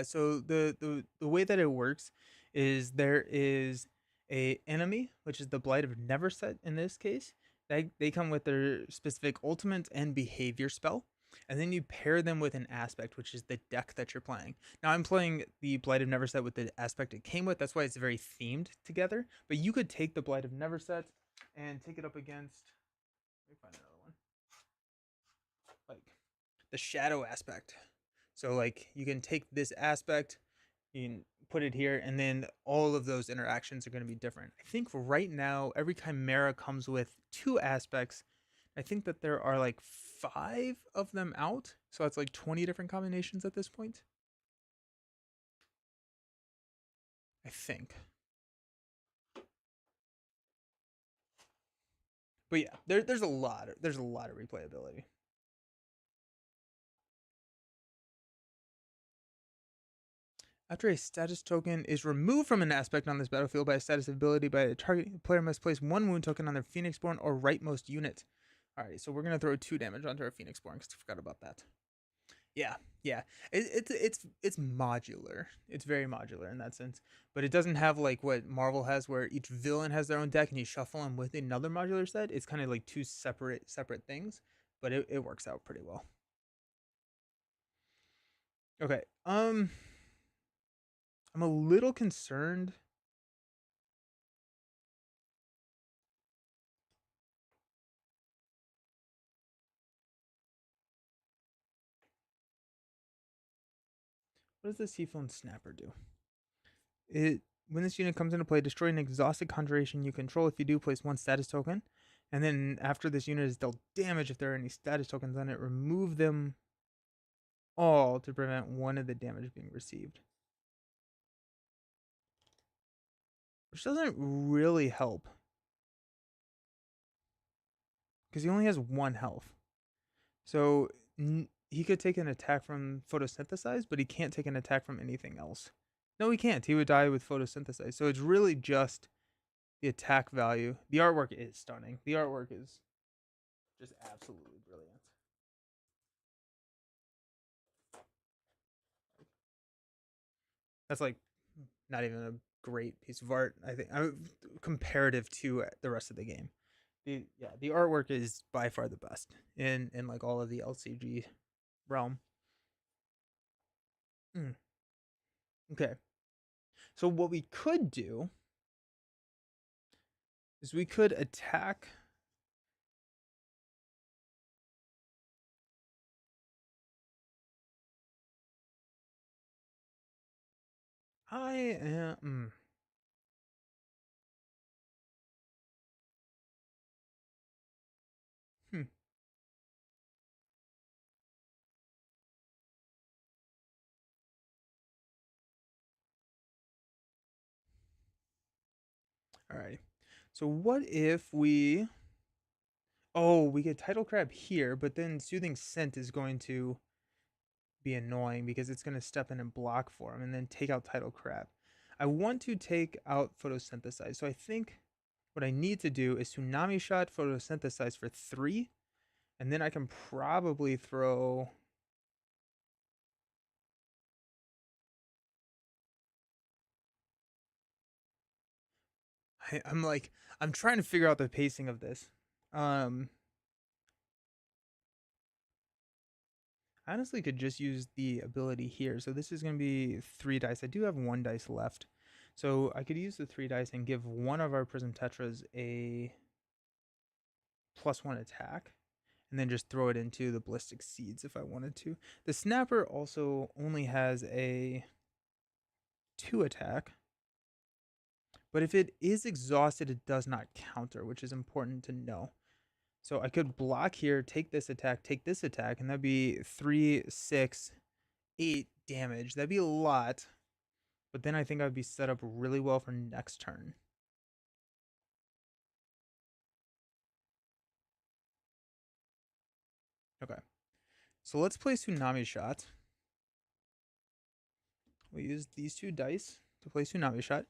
So the way that it works is there is a enemy, which is the Blight of Neverset in this case. They come with their specific ultimate and behavior spell. And then you pair them with an aspect, which is the deck that you're playing. Now I'm playing the Blight of Neverset with the aspect it came with. That's why it's very themed together. But you could take the Blight of Neverset and take it up against. Let me find another one. Like the shadow aspect. So like you can take this aspect, you can put it here, and then all of those interactions are going to be different. I think right now every Chimera comes with 2 aspects. I think that there are like 5 of them out, so that's like 20 different combinations at this point. I think. But yeah, there's a lot of replayability. After a status token is removed from an aspect on this battlefield by a status ability by a target, player must place 1 wound token on their Phoenixborn or rightmost unit. Alright, so we're gonna throw 2 damage onto our Phoenixborn because I forgot about that. Yeah. It's modular. It's very modular in that sense, but it doesn't have like what Marvel has, where each villain has their own deck and you shuffle them with another modular set. It's kind of like 2 separate things, but it works out pretty well. Okay, I'm a little concerned. What does the Seafoam Snapper do? When this unit comes into play, destroy an exhausted conjuration you control. If you do, place 1 status token. And then after this unit is dealt damage, if there are any status tokens on it, remove them all to prevent 1 of the damage being received. Which doesn't really help. Because he only has 1 health. So he could take an attack from photosynthesize, but he can't take an attack from anything else. No, he can't. He would die with photosynthesize. So it's really just the attack value. The artwork is stunning. The artwork is just absolutely brilliant. That's like not even a great piece of art. I think comparative to the rest of the game. The artwork is by far the best in like all of the LCG realm. Okay. So what we could do is we could attack. I am. Hmm. Alright. So what if we... Oh, we get Tidal Crab here, but then Soothing Scent is going to be annoying because it's going to step in and block for him and then take out Tidal Crab. I want to take out Photosynthesize. So I think what I need to do is Tsunami Shot, Photosynthesize for 3, and then I can probably throw... I'm like, I'm trying to figure out the pacing of this. Um, I honestly could just use the ability here. So this is going to be 3 dice. I do have 1 dice left. So I could use the 3 dice and give one of our Prism Tetras a +1 attack. And then just throw it into the Ballistic Seeds if I wanted to. The Snapper also only has a 2 attack. But if it is exhausted, it does not counter, which is important to know. So I could block here, take this attack, and that'd be 3, 6, 8 damage. That'd be a lot. But then I think I'd be set up really well for next turn. Okay. So let's play Tsunami Shot. We'll use these 2 dice to play Tsunami Shot.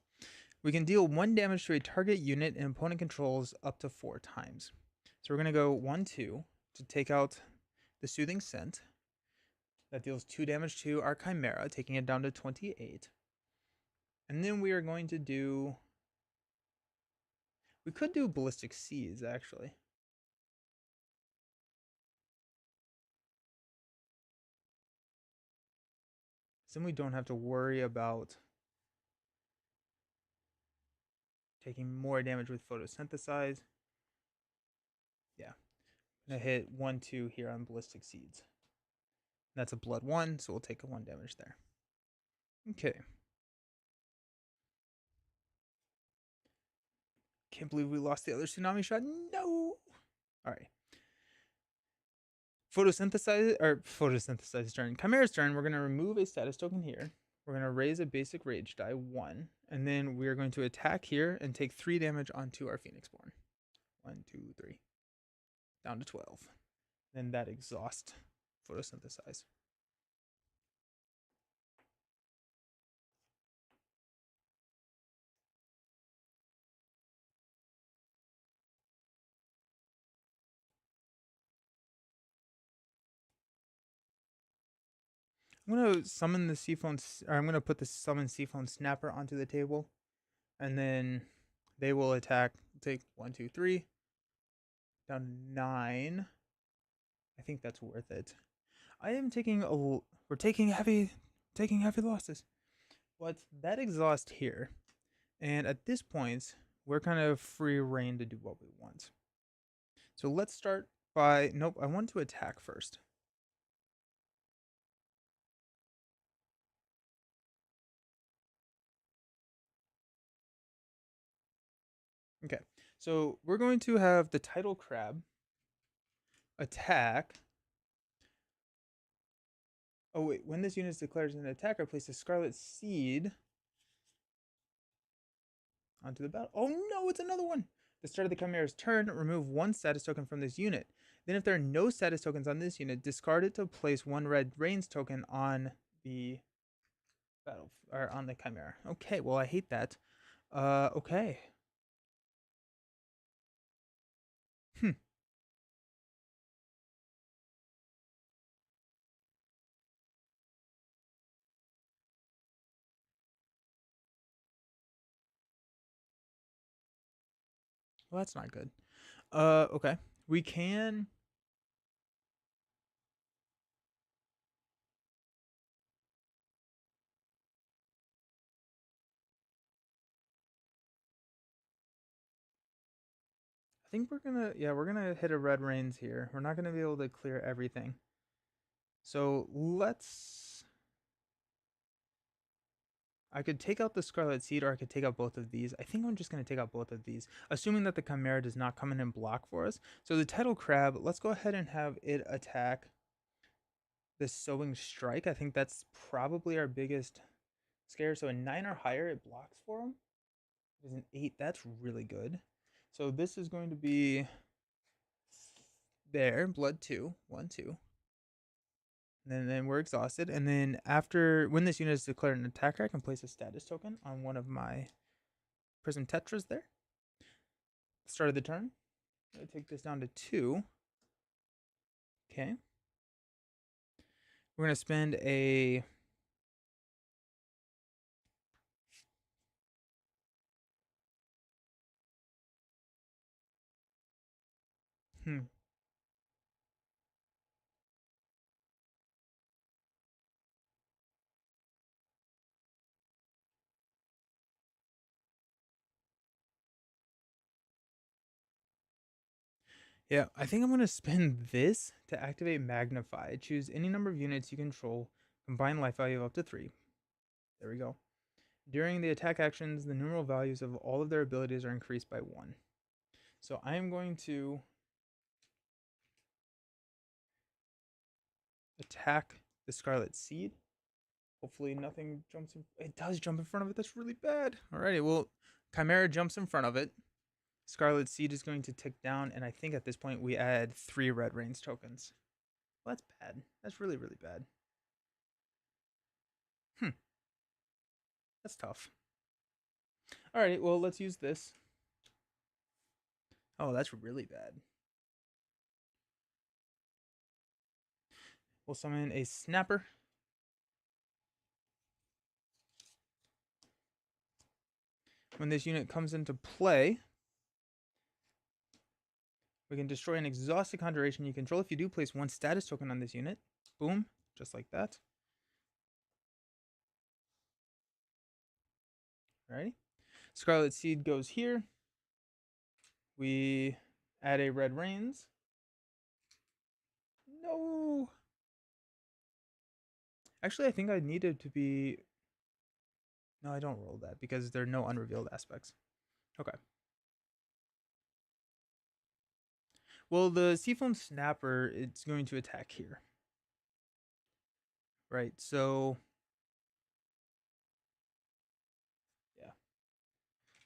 We can deal 1 damage to a target unit and opponent controls up to 4 times. So we're going to go 1, 2 to take out the Soothing Scent. That deals 2 damage to our Chimera, taking it down to 28. And then we are going to do... We could do Ballistic Seeds, actually. So then we don't have to worry about taking more damage with Photosynthesize. Yeah. I'm going to hit 1, 2 here on Ballistic Seeds. That's a blood 1, so we'll take a 1 damage there. Okay. Can't believe we lost the other Tsunami Shot. No! Alright. Photosynthesize turn. Chimera's turn, we're going to remove a status token here. We're going to raise a basic rage die 1. And then we're going to attack here and take 3 damage onto our Phoenixborn. 1, 2, 3. Down to 12. Then that exhaust Photosynthesize. I'm going to summon the Seaphone, or I'm going to put the summon Seaphone Snapper onto the table. And then they will attack. Take 1, 2, 3. Down to 9. I think that's worth it. I am taking a... We're taking heavy losses. But that exhaust here. And at this point, we're kind of free reign to do what we want. So let's start by... Nope, I want to attack first. Okay, so we're going to have the Tidal Crab attack. Oh wait, when this unit is declared as an attacker, place a Scarlet Seed onto the battle. Oh no, it's another one! The start of the Chimera's turn, remove 1 status token from this unit. Then if there are no status tokens on this unit, discard it to place 1 red Reigns token on the battle, or on the Chimera. Okay, well I hate that. Okay. Hmm. Well, that's not good. Okay. We can... I think we're gonna... Yeah, we're gonna hit a red Reigns here. We're not gonna be able to clear everything. So let's... I could take out the Scarlet Seed, or I could take out both of these. I think I'm just going to take out both of these, assuming that the Chimera does not come in and block for us. So the Tidal Crab, let's go ahead and have it attack the Sowing Strike. I think that's probably our biggest scare. So a 9 or higher, it blocks for him. It is an 8. That's really good. So this is going to be there. Blood 2. 1, 2. And then we're exhausted. And then after, when this unit is declared an attacker, I can place a status token on one of my Prism Tetras there. Start of the turn. I'm going to take this down to 2. Okay. We're going to spend a... Yeah, I think I'm going to spend this to activate Magnify. Choose any number of units you control, combine life value of up to 3. There we go. During the attack actions, the numeral values of all of their abilities are increased by 1. So I am going to attack the Scarlet Seed. Hopefully nothing jumps in. It does jump in front of it. That's really bad. Alrighty, well, Chimera jumps in front of it. Scarlet Seed is going to tick down, and I think at this point we add 3 Red Rains tokens. Well, that's bad. That's really, really bad. That's tough. Alright, well, let's use this. Oh, that's really bad. We'll summon a Snapper. When this unit comes into play, we can destroy an exhausted conjuration you control. If you do, place 1 status token on this unit. Boom, just like that. Alrighty. Scarlet Seed goes here. We add a Red Rains. No. Actually, I think I needed to be... No, I don't roll that because there are no unrevealed aspects. Okay. Well, the Seafoam Snapper, it's going to attack here. Right, so... Yeah.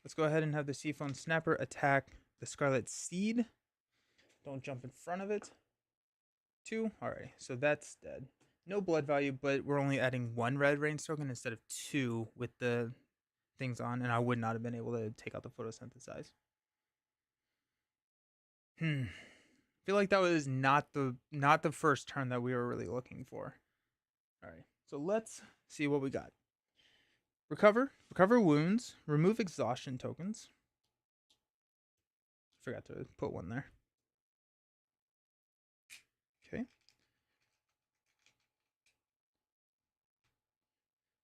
Let's go ahead and have the Seafoam Snapper attack the Scarlet Seed. Don't jump in front of it. 2. Alright, so that's dead. No blood value, but we're only adding 1 Red Rain token instead of 2 with the things on, and I would not have been able to take out the photosynthesize. I feel like that was not the first turn that we were really looking for. Alright, so let's see what we got. Recover wounds, remove exhaustion tokens. Forgot to put 1 there. Okay.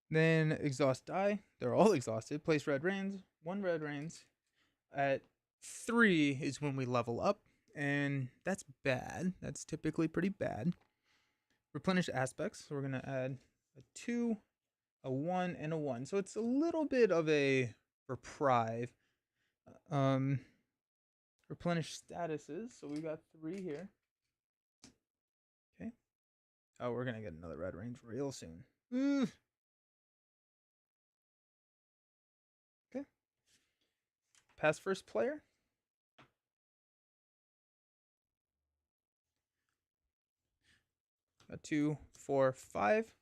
Then exhaust die. They're all exhausted. Place Red Rains. 1 Red Rains. At 3 is when we level up, and that's bad. That's typically pretty bad. Replenish aspects. So we're going to add a 2, a 1, and a 1. So it's a little bit of a reprieve. Replenish statuses. So we got 3 here. Okay. Oh, we're going to get another Red Range real soon. Okay. Pass first player. A 2, 4, 5.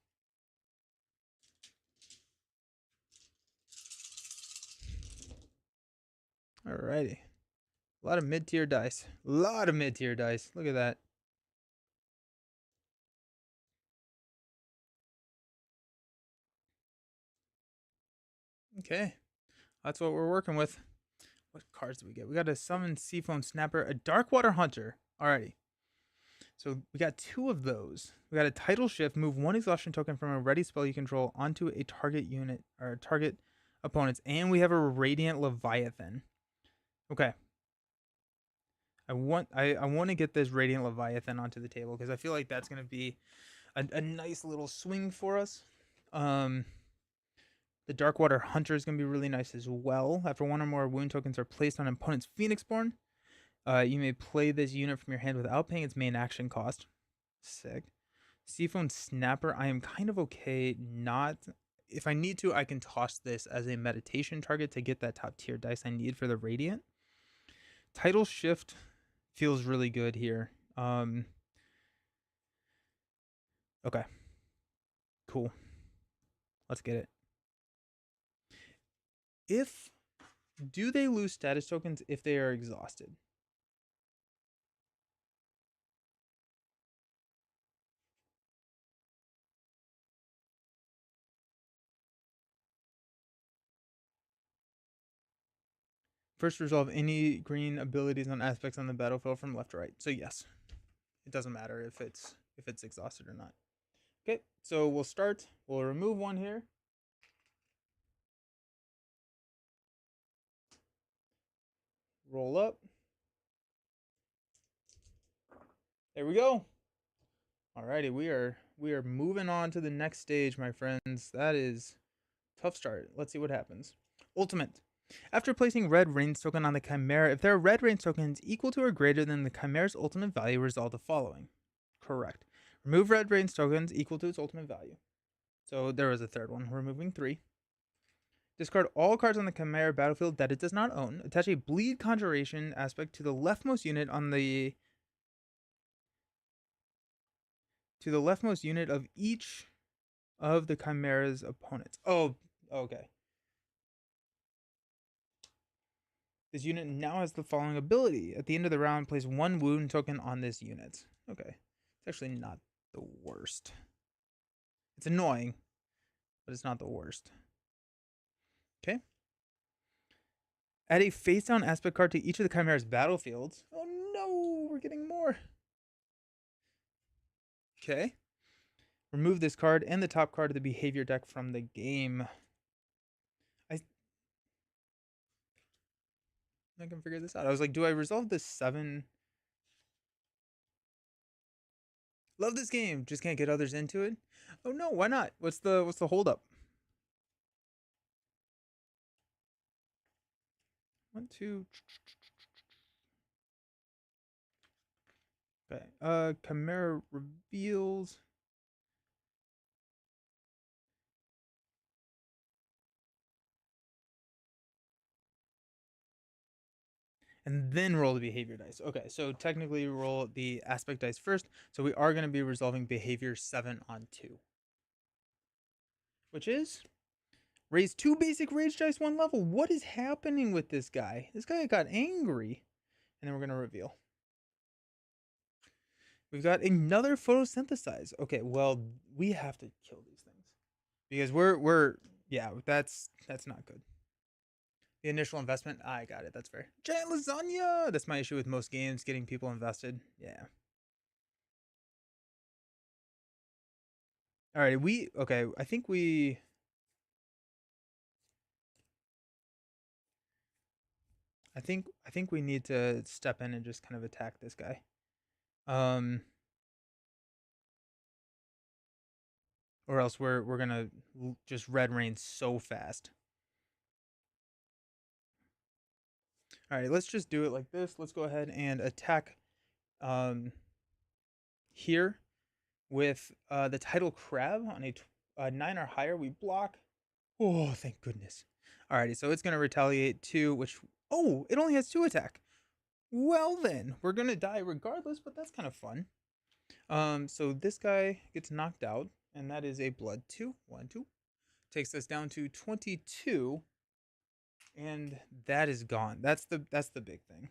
Alrighty. A lot of mid-tier dice. A lot of mid-tier dice. Look at that. Okay. That's what we're working with. What cards do we get? We got a Summon Seafoam Snapper, a Darkwater Hunter. Alrighty. So we got 2 of those. We got a Title Shift. Move 1 exhaustion token from a ready spell you control onto a target unit or target opponents. And we have a Radiant Leviathan. Okay. I want to get this Radiant Leviathan onto the table because I feel like that's going to be a nice little swing for us. The Darkwater Hunter is going to be really nice as well. After 1 or more wound tokens are placed on an opponent's Phoenixborn, you may play this unit from your hand without paying its main action cost. Sick. Seafoam Snapper, I am kind of okay not if I need to, I can toss this as a meditation target to get that top tier dice I need for the Radiant. Title shift feels really good here. Okay. Cool. Let's get it. Do they lose status tokens if they are exhausted? First, resolve any green abilities on aspects on the battlefield from left to right. So yes, it doesn't matter if it's exhausted or not. Okay, so we'll start. We'll remove one here. Roll up. There we go. Alrighty, we are moving on to the next stage, my friends. That is tough start. Let's see what happens. Ultimate. After placing red range token on the Chimera, if there are red range tokens equal to or greater than the Chimera's ultimate value, resolve the following. Correct. Remove red range tokens equal to its ultimate value. So there was a third one. We're removing 3. Discard all cards on the Chimera battlefield that it does not own. Attach a bleed conjuration aspect to the leftmost unit of each of the Chimera's opponents. Oh, okay. This unit now has the following ability. At the end of the round, place 1 wound token on this unit. Okay. It's actually not the worst. It's annoying, but it's not the worst. Okay. Add a face down aspect card to each of the Chimera's battlefields. Oh no, we're getting more. Okay. Remove this card and the top card of the behavior deck from the game. I can figure this out. I was like, do I resolve this 7? Love this game. Just can't get others into it. Oh no, why not? What's the holdup? 1, 2. Okay. Chimera reveals. And then roll the behavior dice. Okay, so technically roll the aspect dice first. So we are going to be resolving behavior 7 on 2. Which is raise 2 basic rage dice 1 level. What is happening with this guy? This guy got angry. And then we're going to reveal. We've got another photosynthesize. Okay, well, we have to kill these things. Because yeah, that's not good. The initial investment, I got it. That's fair. Giant lasagna. That's my issue with most games, getting people invested. Yeah. All right, okay. I think we need to step in and just kind of attack this guy. Or else we're gonna just red rain so fast. All right, let's just do it like this. Let's go ahead and attack here with the tidal crab on a 9 or higher. We block. Oh, thank goodness. Alrighty, so it's gonna retaliate 2, which it only has 2 attack. Well then, we're gonna die regardless, but that's kind of fun. So this guy gets knocked out, and that is a blood 2. 1, 2. Takes us down to 22. And that is gone. That's the big thing.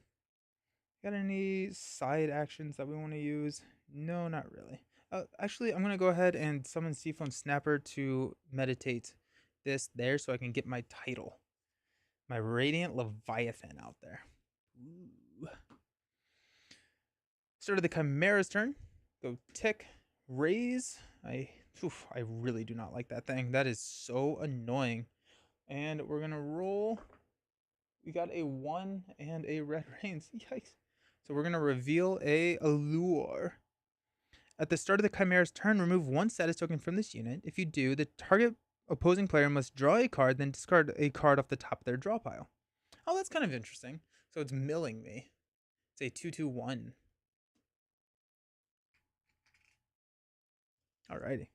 Got any side actions that we want to use? No, not really. Actually, I'm gonna go ahead and summon Seafoam Snapper to meditate this there, so I can get my title, my Radiant Leviathan out there. Ooh. Start of the Chimera's turn. Go tick, raise. I really do not like that thing. That is so annoying. And we're gonna roll. We got a 1 and a red rains. Yikes. So we're going to reveal a allure. At the start of the Chimera's turn, remove 1 status token from this unit. If you do, the target opposing player must draw a card, then discard a card off the top of their draw pile. Oh, that's kind of interesting. So it's milling me. It's a 2/2/1. Alrighty.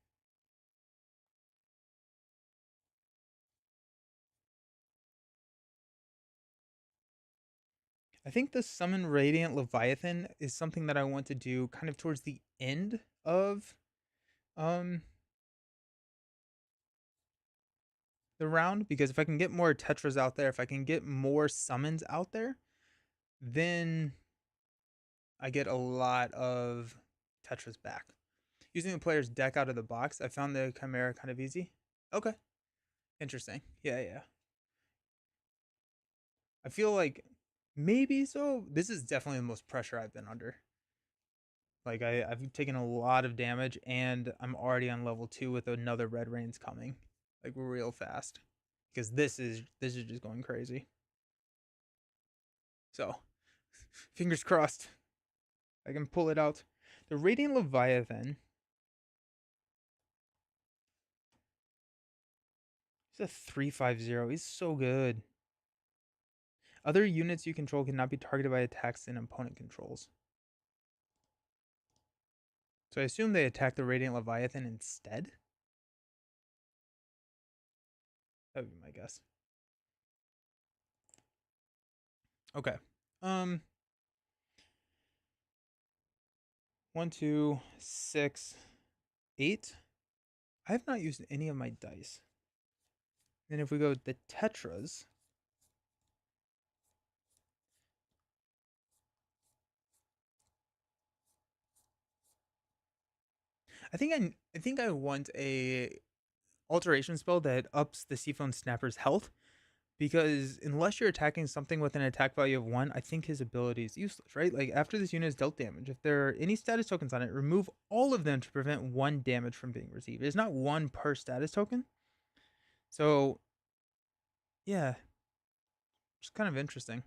I think the Summon Radiant Leviathan is something that I want to do kind of towards the end of um the round, because if I can get more Tetras out there, if I can get more summons out there, then I get a lot of Tetras back. Using the player's deck out of the box, I found the Chimera kind of easy. Okay, interesting. Yeah, yeah. I feel like maybe so. This is definitely the most pressure I've been under. Like I've taken a lot of damage, and I'm already on level 2 with another Red Rains coming, like real fast, because this is just going crazy. So, fingers crossed, I can pull it out. The Radiant Leviathan. He's a 350. He's so good. Other units you control cannot be targeted by attacks an opponent controls. So I assume they attack the Radiant Leviathan instead? That would be my guess. Okay. Um 1, 2, 6, 8. I have not used any of my dice. Then if we go the Tetras. I think I want a alteration spell that ups the Seafoam Snapper's health, because unless you're attacking something with an attack value of 1, I think his ability is useless, right? Like after this unit is dealt damage, if there are any status tokens on it, remove all of them to prevent 1 damage from being received. It's not 1 per status token. So yeah, it's kind of interesting.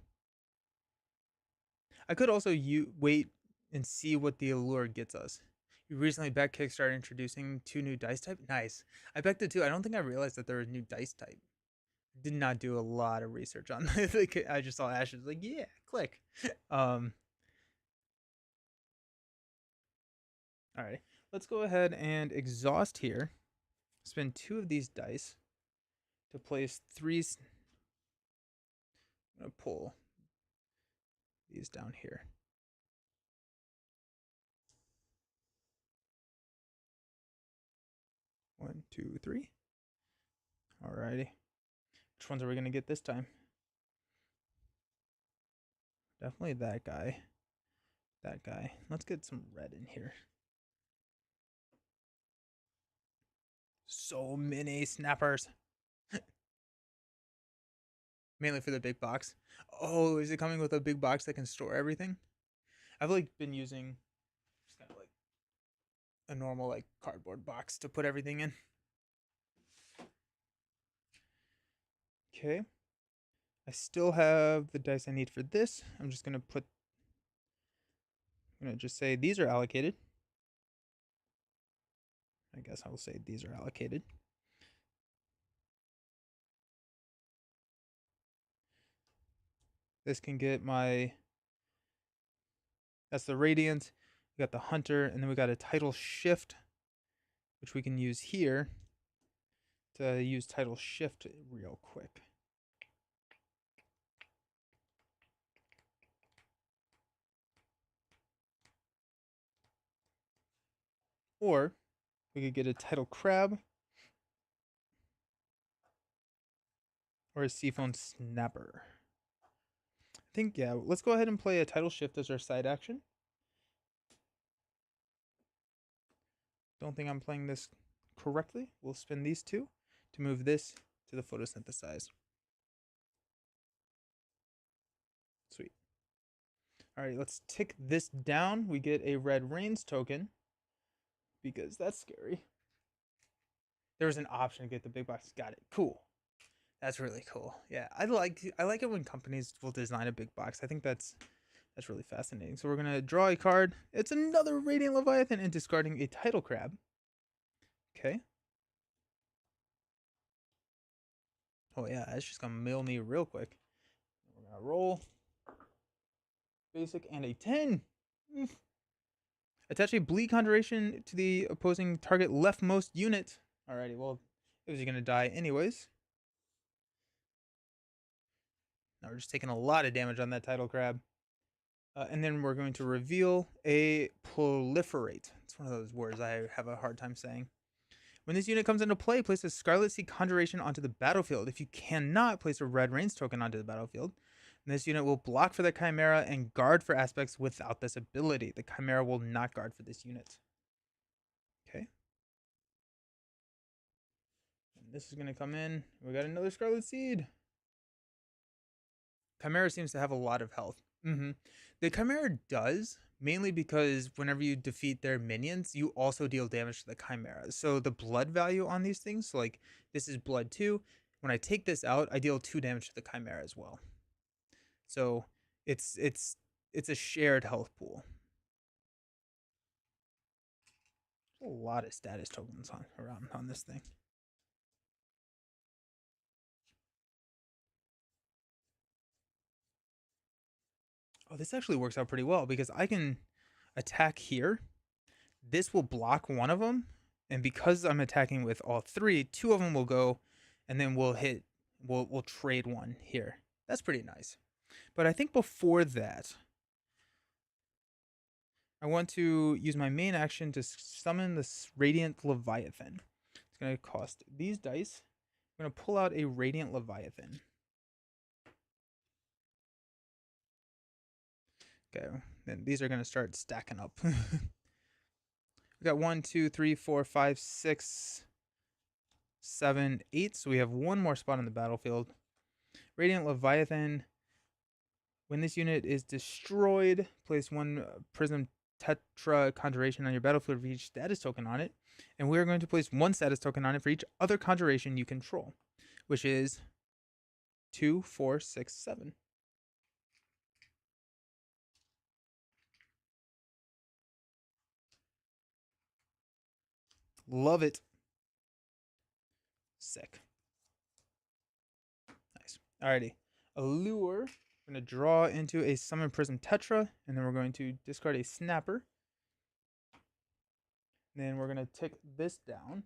I could also wait and see what the allure gets us. You recently back Kickstarter introducing 2 new dice type. Nice. I backed it too. I don't think I realized that there was new dice type. Did not do a lot of research on it. I just saw Ashes like, yeah, click. Um all right. Let's go ahead and exhaust here. Spend 2 of these dice to place 3. I'm going to pull these down here. 1, 2, 3. Alrighty. Which ones are we going to get this time? Definitely that guy. That guy. Let's get some red in here. So many snappers. Mainly for the big box. Oh, is it coming with a big box that can store everything? I've like been using just kind of like a normal like cardboard box to put everything in. Okay. I still have the dice I need for this. I'm just gonna just say these are allocated. I guess I will say these are allocated. This can get my, that's the Radiant. We got the Hunter, and then we got a Title Shift, which we can use here to use Title Shift real quick. Or we could get a Title Crab or a Seafoam Snapper. I think, yeah, let's go ahead and play a Title Shift as our side action. Don't think I'm playing this correctly. We'll spin these 2 to move this to the photosynthesize. Sweet. All right, let's tick this down. We get a Red Rains token because that's scary. There was an option to get the big box. Got it. Cool. That's really cool. Yeah, I like it when companies will design a big box. I think that's really fascinating. So we're gonna draw a card. It's another Radiant Leviathan and discarding a Title Crab. Okay. Oh yeah, it's just gonna mill me real quick. We're gonna roll. Basic and a 10. Attach a Bleak Conjuration to the opposing target leftmost unit. Alrighty, well, it was gonna die anyways. Now we're just taking a lot of damage on that tidal crab. And then we're going to reveal a proliferate. It's one of those words I have a hard time saying. When this unit comes into play, place a Scarlet Sea Conjuration onto the battlefield. If you cannot, place a Red Rains token onto the battlefield. And this unit will block for the Chimera and guard for aspects without this ability. The Chimera will not guard for this unit. Okay. And this is going to come in. We got another Scarlet Seed. Chimera seems to have a lot of health. The Chimera does, mainly because whenever you defeat their minions, you also deal damage to the Chimera. So the blood value on these things, so like this is blood 2. When I take this out, I deal 2 damage to the Chimera as well. So it's a shared health pool. A lot of status tokens around on this thing. Oh, this actually works out pretty well because I can attack here. This will block one of them, and because I'm attacking with all 3, 2 of them will go, and then we'll trade one here. That's pretty nice. But I think before that, I want to use my main action to summon this Radiant Leviathan. It's going to cost these dice. I'm going to pull out a Radiant Leviathan. Okay, then these are going to start stacking up. We got 1, 2, 3, 4, 5, 6, 7, 8. So we have one more spot on the battlefield. Radiant Leviathan. When this unit is destroyed, place 1 Prism Tetra Conjuration on your battlefield for each status token on it. And we are going to place 1 status token on it for each other conjuration you control, which is 2, 4, 6, 7. Love it. Sick. Nice. Alrighty. Allure. We're going to draw into a Summon Prism Tetra, and then we're going to discard a Snapper. And then we're going to take this down.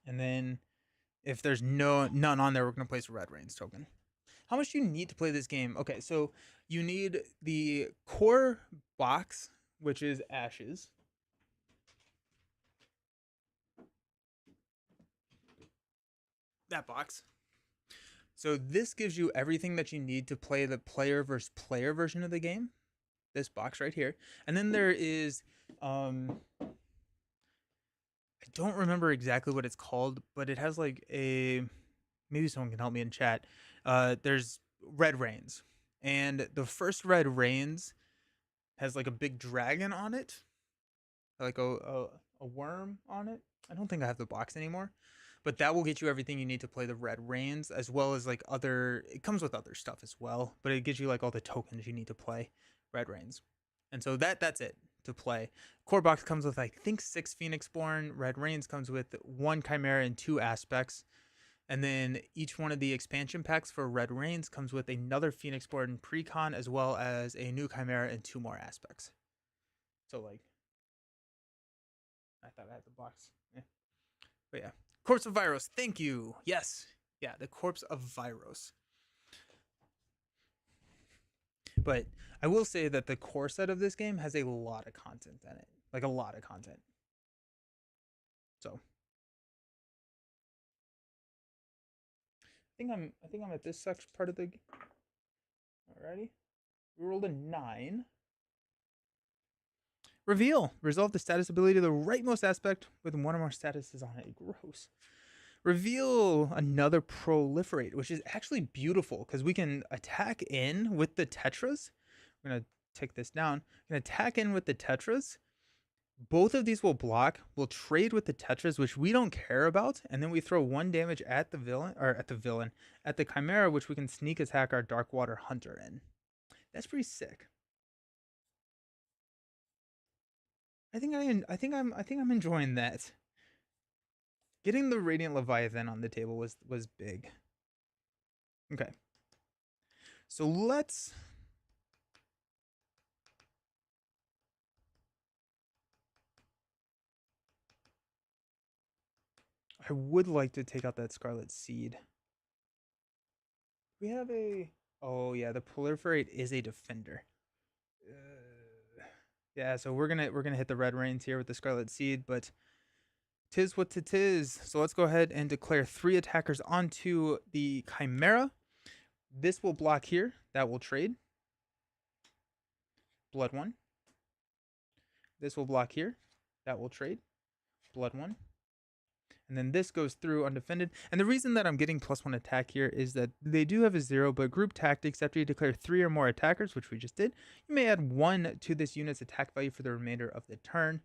And then if there's none on there, we're going to place a Red Rains token. How much do you need to play this game? Okay, so you need the core box, which is Ashes. That box. So this gives you everything that you need to play the player versus player version of the game. This box right here. And then there is I don't remember exactly what it's called, but it has like a, maybe someone can help me in chat. There's Red Rains. And the first Red Rains has like a big dragon on it. Like a worm on it. I don't think I have the box anymore. But that will get you everything you need to play the Red Rains, as well as like it comes with other stuff as well, but it gives you like all the tokens you need to play Red Rains. And so that's it to play. Core box comes with I think 6 Phoenixborn. Red Rains comes with 1 Chimera and 2 aspects. And then each one of the expansion packs for Red Rains comes with another Phoenixborn precon, as well as a new Chimera and 2 more aspects. So like, I thought I had the box. Yeah. But yeah. Corpse of Viros, thank you. Yes. Yeah, the Corpse of Viros. But I will say that the core set of this game has a lot of content in it. Like a lot of content. So I think I'm at this section part of the game. Alrighty. We rolled a 9. Reveal. Resolve the status ability to the rightmost aspect with 1 or more statuses on it. Gross. Reveal another proliferate, which is actually beautiful because we can attack in with the tetras. We're going to take this down. We're going to attack in with the tetras. Both of these will block. We'll trade with the tetras, which we don't care about. And then we throw 1 damage at the at the Chimera, which we can sneak attack our Darkwater Hunter in. That's pretty sick. I think I'm enjoying that. Getting the Radiant Leviathan on the table was big. Okay. So let's I would like to take out that Scarlet Seed. We have a... Oh, yeah, the Proliferate is a defender. Yeah, so we're gonna hit the red rains here with the Scarlet Seed, but tis what it is. So let's go ahead and declare 3 attackers onto the Chimera. This will block here. That will trade. Blood 1. This will block here. That will trade. Blood 1. And then this goes through undefended. And the reason that I'm getting +1 attack here is that they do have a 0, but group tactics, after you declare 3 or more attackers, which we just did, you may add 1 to this unit's attack value for the remainder of the turn.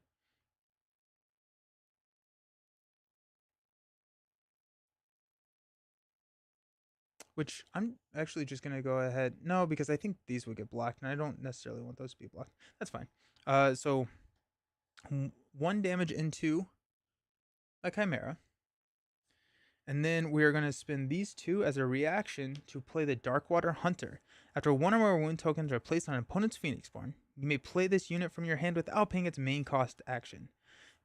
Which I'm actually just going to go ahead. No, because I think these would get blocked, and I don't necessarily want those to be blocked. That's fine. So 1 damage into a Chimera. And then we are going to spin these 2 as a reaction to play the Darkwater Hunter. After 1 or more wound tokens are placed on an opponent's Phoenixborn, you may play this unit from your hand without paying its main cost action.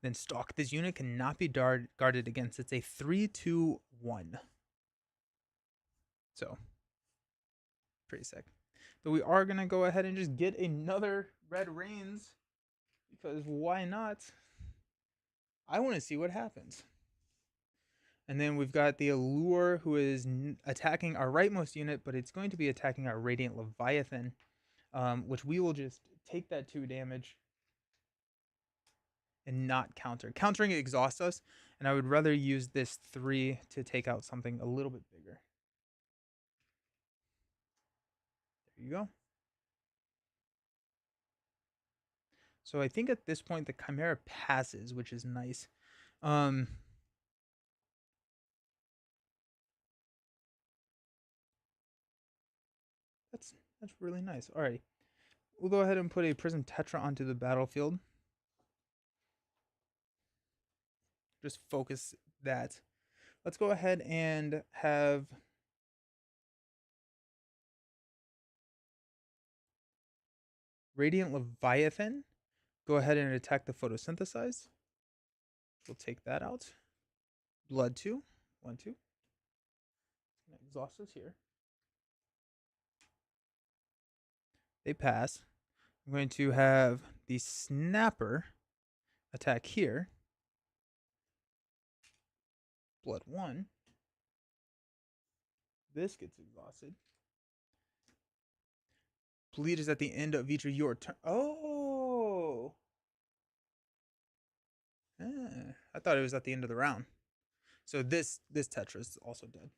Then stalk. This unit cannot be guarded against. It's a 3-2-1. So, pretty sick. But we are going to go ahead and just get another Red Rains, because why not? I want to see what happens. And then we've got the Allure, who is attacking our rightmost unit, but it's going to be attacking our Radiant Leviathan, which we will just take that 2 damage and not counter. Countering it exhausts us, and I would rather use this 3 to take out something a little bit bigger. There you go. So I think at this point the Chimera passes, which is nice. That's really nice. All right. We'll go ahead and put a Prism Tetra onto the battlefield. Just focus that. Let's go ahead and have Radiant Leviathan go ahead and attack the Photosynthesize. We'll take that out. Blood 2. 1, 2. Exhaust us here. They pass. I'm going to have the Snapper attack here. Blood 1. This gets exhausted. Bleed is at the end of each of your turn. Oh! I thought it was at the end of the round. So this Tetra is also dead.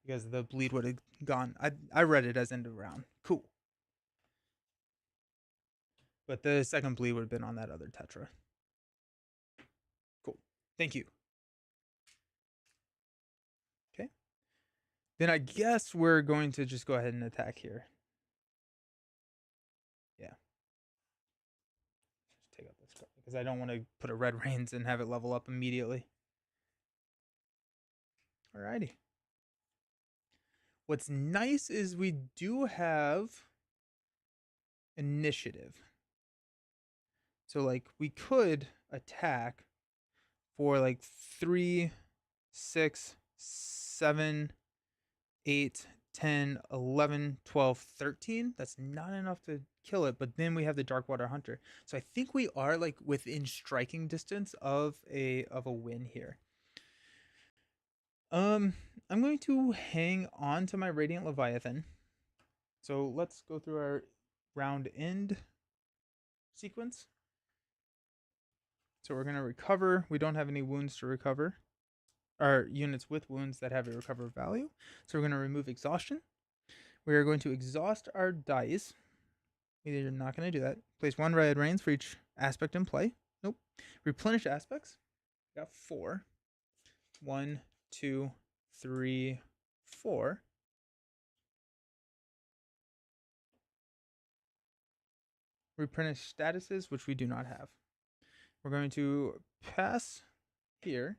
Because the bleed would have gone. I read it as end of round. Cool. But the second bleed would have been on that other Tetra. Cool. Thank you. Okay. Then I guess we're going to just go ahead and attack here. Yeah. Just take out this card because I don't want to put a Red Rains and have it level up immediately. Alrighty. What's nice is we do have initiative. So like we could attack for like 3, 6, 7, 8, 10, 11, 12, 13. That's not enough to kill it, but then we have the Darkwater Hunter. So I think we are like within striking distance of a win here. I'm going to hang on to my Radiant Leviathan. So let's go through our round end sequence. So we're going to recover. We don't have any wounds to recover. Our units with wounds that have a recover value. So we're going to remove exhaustion. We are going to exhaust our dice. We're not going to do that. Place 1 Red Rains for each aspect in play. Nope. Replenish aspects. We got 4. 1, 2, 3, 4. Replenish statuses, which we do not have. We're going to pass here.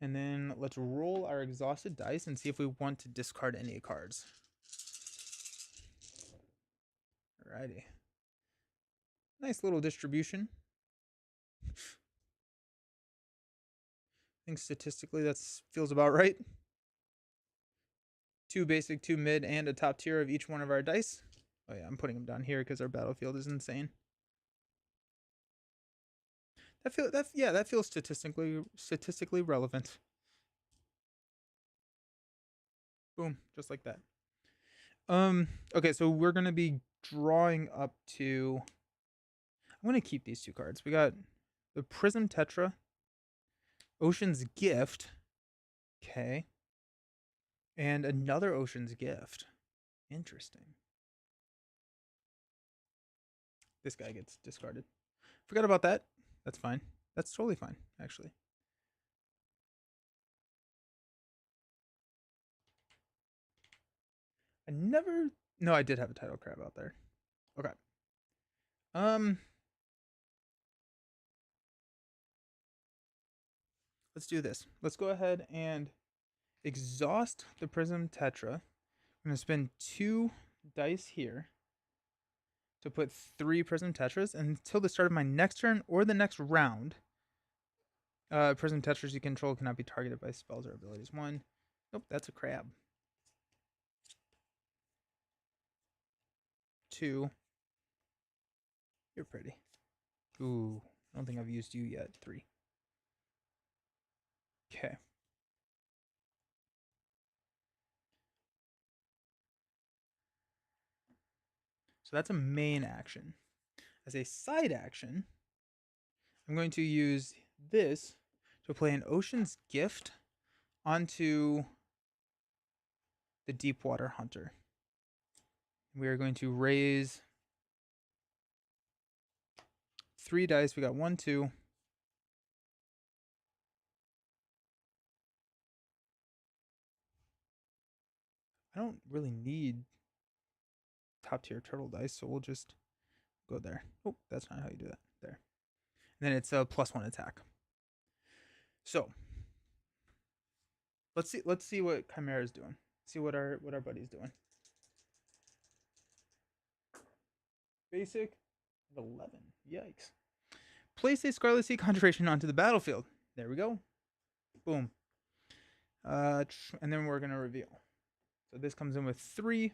And then let's roll our exhausted dice and see if we want to discard any cards. Alrighty. Nice little distribution. think statistically that feels about right. 2 basic, 2 mid, and a top tier of each one of our dice. Oh yeah, I'm putting them down here because our battlefield is insane. That feels statistically relevant. Boom, just like that. Okay, so we're gonna be drawing up to. I'm gonna keep these 2 cards. We got the Prism Tetra, Ocean's Gift, okay, and another Ocean's Gift. Interesting. This guy gets discarded. Forgot about that. That's fine. That's totally fine, actually. I never. No, I did have a Tidal Crab out there. Okay. Let's do this. Let's go ahead and exhaust the Prism Tetra. I'm gonna spend 2 dice here to put 3 Prism Tetras until the start of my next turn or the next round. Prism Tetras you control cannot be targeted by spells or abilities. 1. Nope, that's a crab. 2. You're pretty. Ooh, I don't think I've used you yet. 3. Okay. So that's a main action. As a side action, I'm going to use this to play an Ocean's Gift onto the Deepwater Hunter. We are going to raise 3 dice. We got 1, 2. I don't really need top tier turtle dice, so we'll just go there. Oh, that's not how you do that. There. And then it's a +1 attack. So let's see what Chimera is doing. See what our buddy's doing. Basic 11. Yikes. Place a Scarlet Sea concentration onto the battlefield. There we go. Boom. And then we're gonna reveal. So this comes in with 3.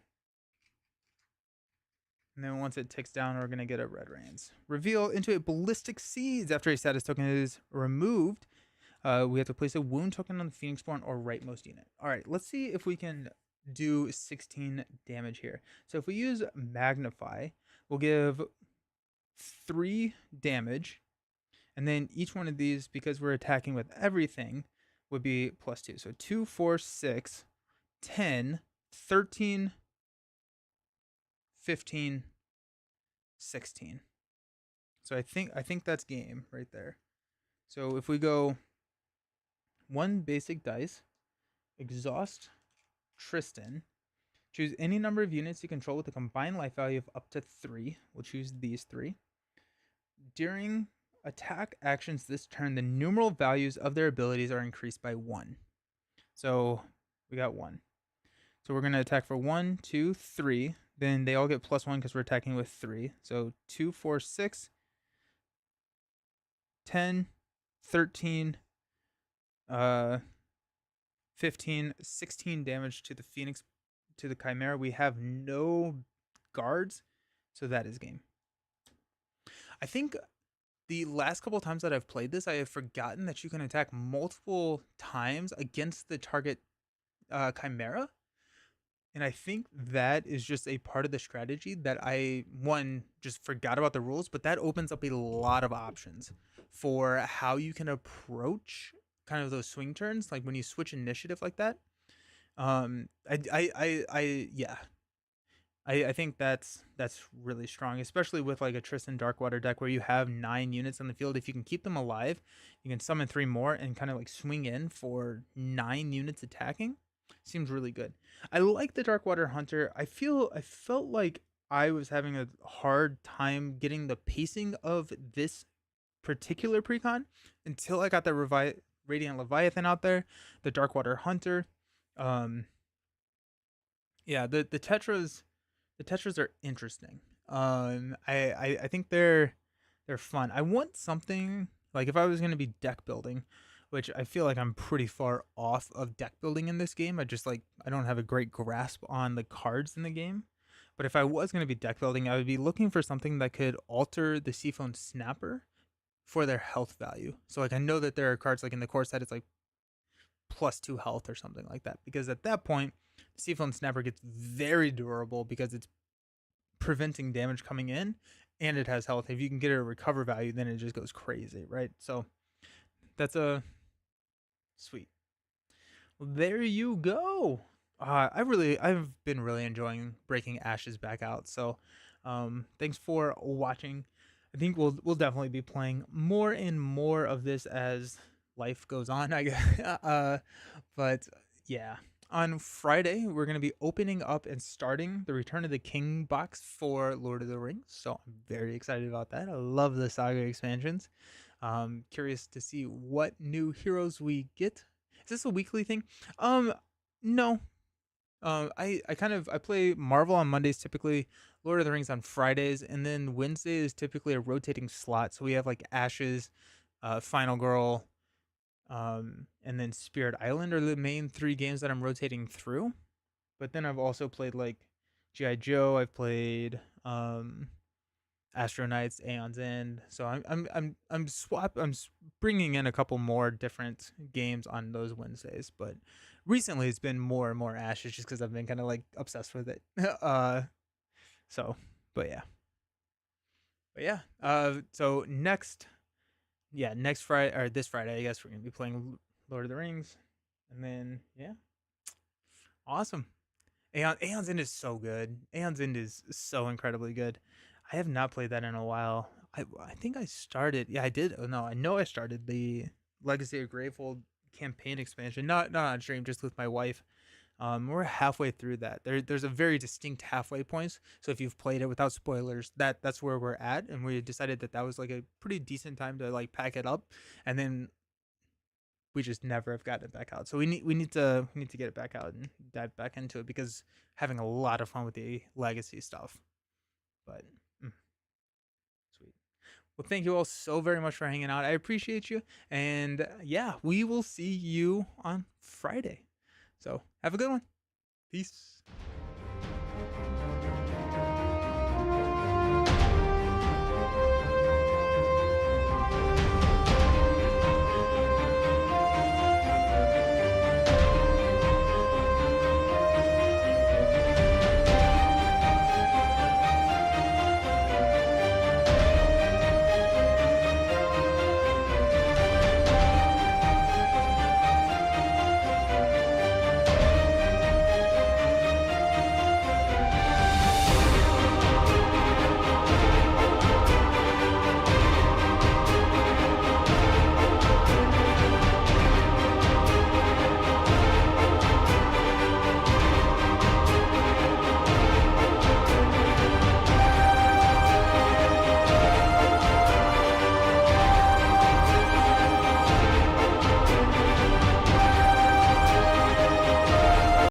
And then once it ticks down, we're going to get a Red Rains. Reveal into a Ballistic Seeds. After a status token is removed, we have to place a wound token on the Phoenixborn or rightmost unit. All right, let's see if we can do 16 damage here. So if we use Magnify, we'll give 3 damage. And then each one of these, because we're attacking with everything, would be +2. So 2, 4, 6, 10, 13, 15, 16. So I think that's game right there. So if we go 1 basic dice, exhaust Tristan, choose any number of units you control with a combined life value of up to 3. We'll choose these 3. During attack actions this turn, the numeral values of their abilities are increased by 1. So we got 1. So we're going to attack for 1, 2, 3. Then they all get +1 because we're attacking with 3. So 2, 4, 6, 10, 13, 15, 16 damage to the Phoenix, to the Chimera. We have no guards, so that is game. I think the last couple times that I've played this, I have forgotten that you can attack multiple times against the target Chimera. And I think that is just a part of the strategy that I, one, just forgot about the rules, but that opens up a lot of options for how you can approach kind of those swing turns, like when you switch initiative like that. I think that's really strong, especially with like a Tristan Darkwater deck where you have 9 units on the field. If you can keep them alive, you can summon 3 more and kind of like swing in for 9 units attacking. Seems really good. I like the Darkwater Hunter. I felt like I was having a hard time getting the pacing of this particular precon until I got the Radiant Leviathan out there, the Darkwater Hunter. Yeah, the Tetras are interesting. I think they're fun. I want something like, if I was going to be deck building, which I feel like I'm pretty far off of deck building in this game. I don't have a great grasp on the cards in the game. But if I was going to be deck building, I would be looking for something that could alter the Seafoam Snapper for their health value. So like I know that there are cards like in the core set it's like +2 health or something like that. Because at that point, the Seafoam Snapper gets very durable because it's preventing damage coming in and it has health. If you can get a recover value, then it just goes crazy, right? So that's a sweet. Well, there you go. I've been really enjoying breaking Ashes back out. So, thanks for watching. I think we'll definitely be playing more and more of this as life goes on. I guess. But yeah, on Friday we're gonna be opening up and starting the Return of the King box for Lord of the Rings. So I'm very excited about that. I love the Saga expansions. Curious to see what new heroes we get. Is this a weekly thing? No. I play Marvel on Mondays typically, Lord of the Rings on Fridays, and then Wednesday is typically a rotating slot. So we have like Ashes, Final Girl, and then Spirit Island are the main 3 games that I'm rotating through. But then I've also played like GI Joe. I've played Astro Knights, Aeon's End. So I'm bringing in a couple more different games on those Wednesdays, but recently it's been more and more Ashes just because I've been kind of like obsessed with it. So, but yeah, so next Friday or this Friday, I guess we're gonna be playing Lord of the Rings, and then yeah, awesome. Aeon's End is so good. Aeon's End is so incredibly good. I have not played that in a while. I think I started. Yeah, I did. Oh, no, I know I started the Legacy of Gravefold campaign expansion. Not on stream, just with my wife. We're halfway through that. There's a very distinct halfway point. So if you've played it without spoilers, that's where we're at, and we decided that was like a pretty decent time to like pack it up, and then we just never have gotten it back out. So we need to get it back out and dive back into it because having a lot of fun with the legacy stuff. But sweet. Well, thank you all so very much for hanging out. I appreciate you. And yeah, we will see you on Friday. So have a good one. Peace.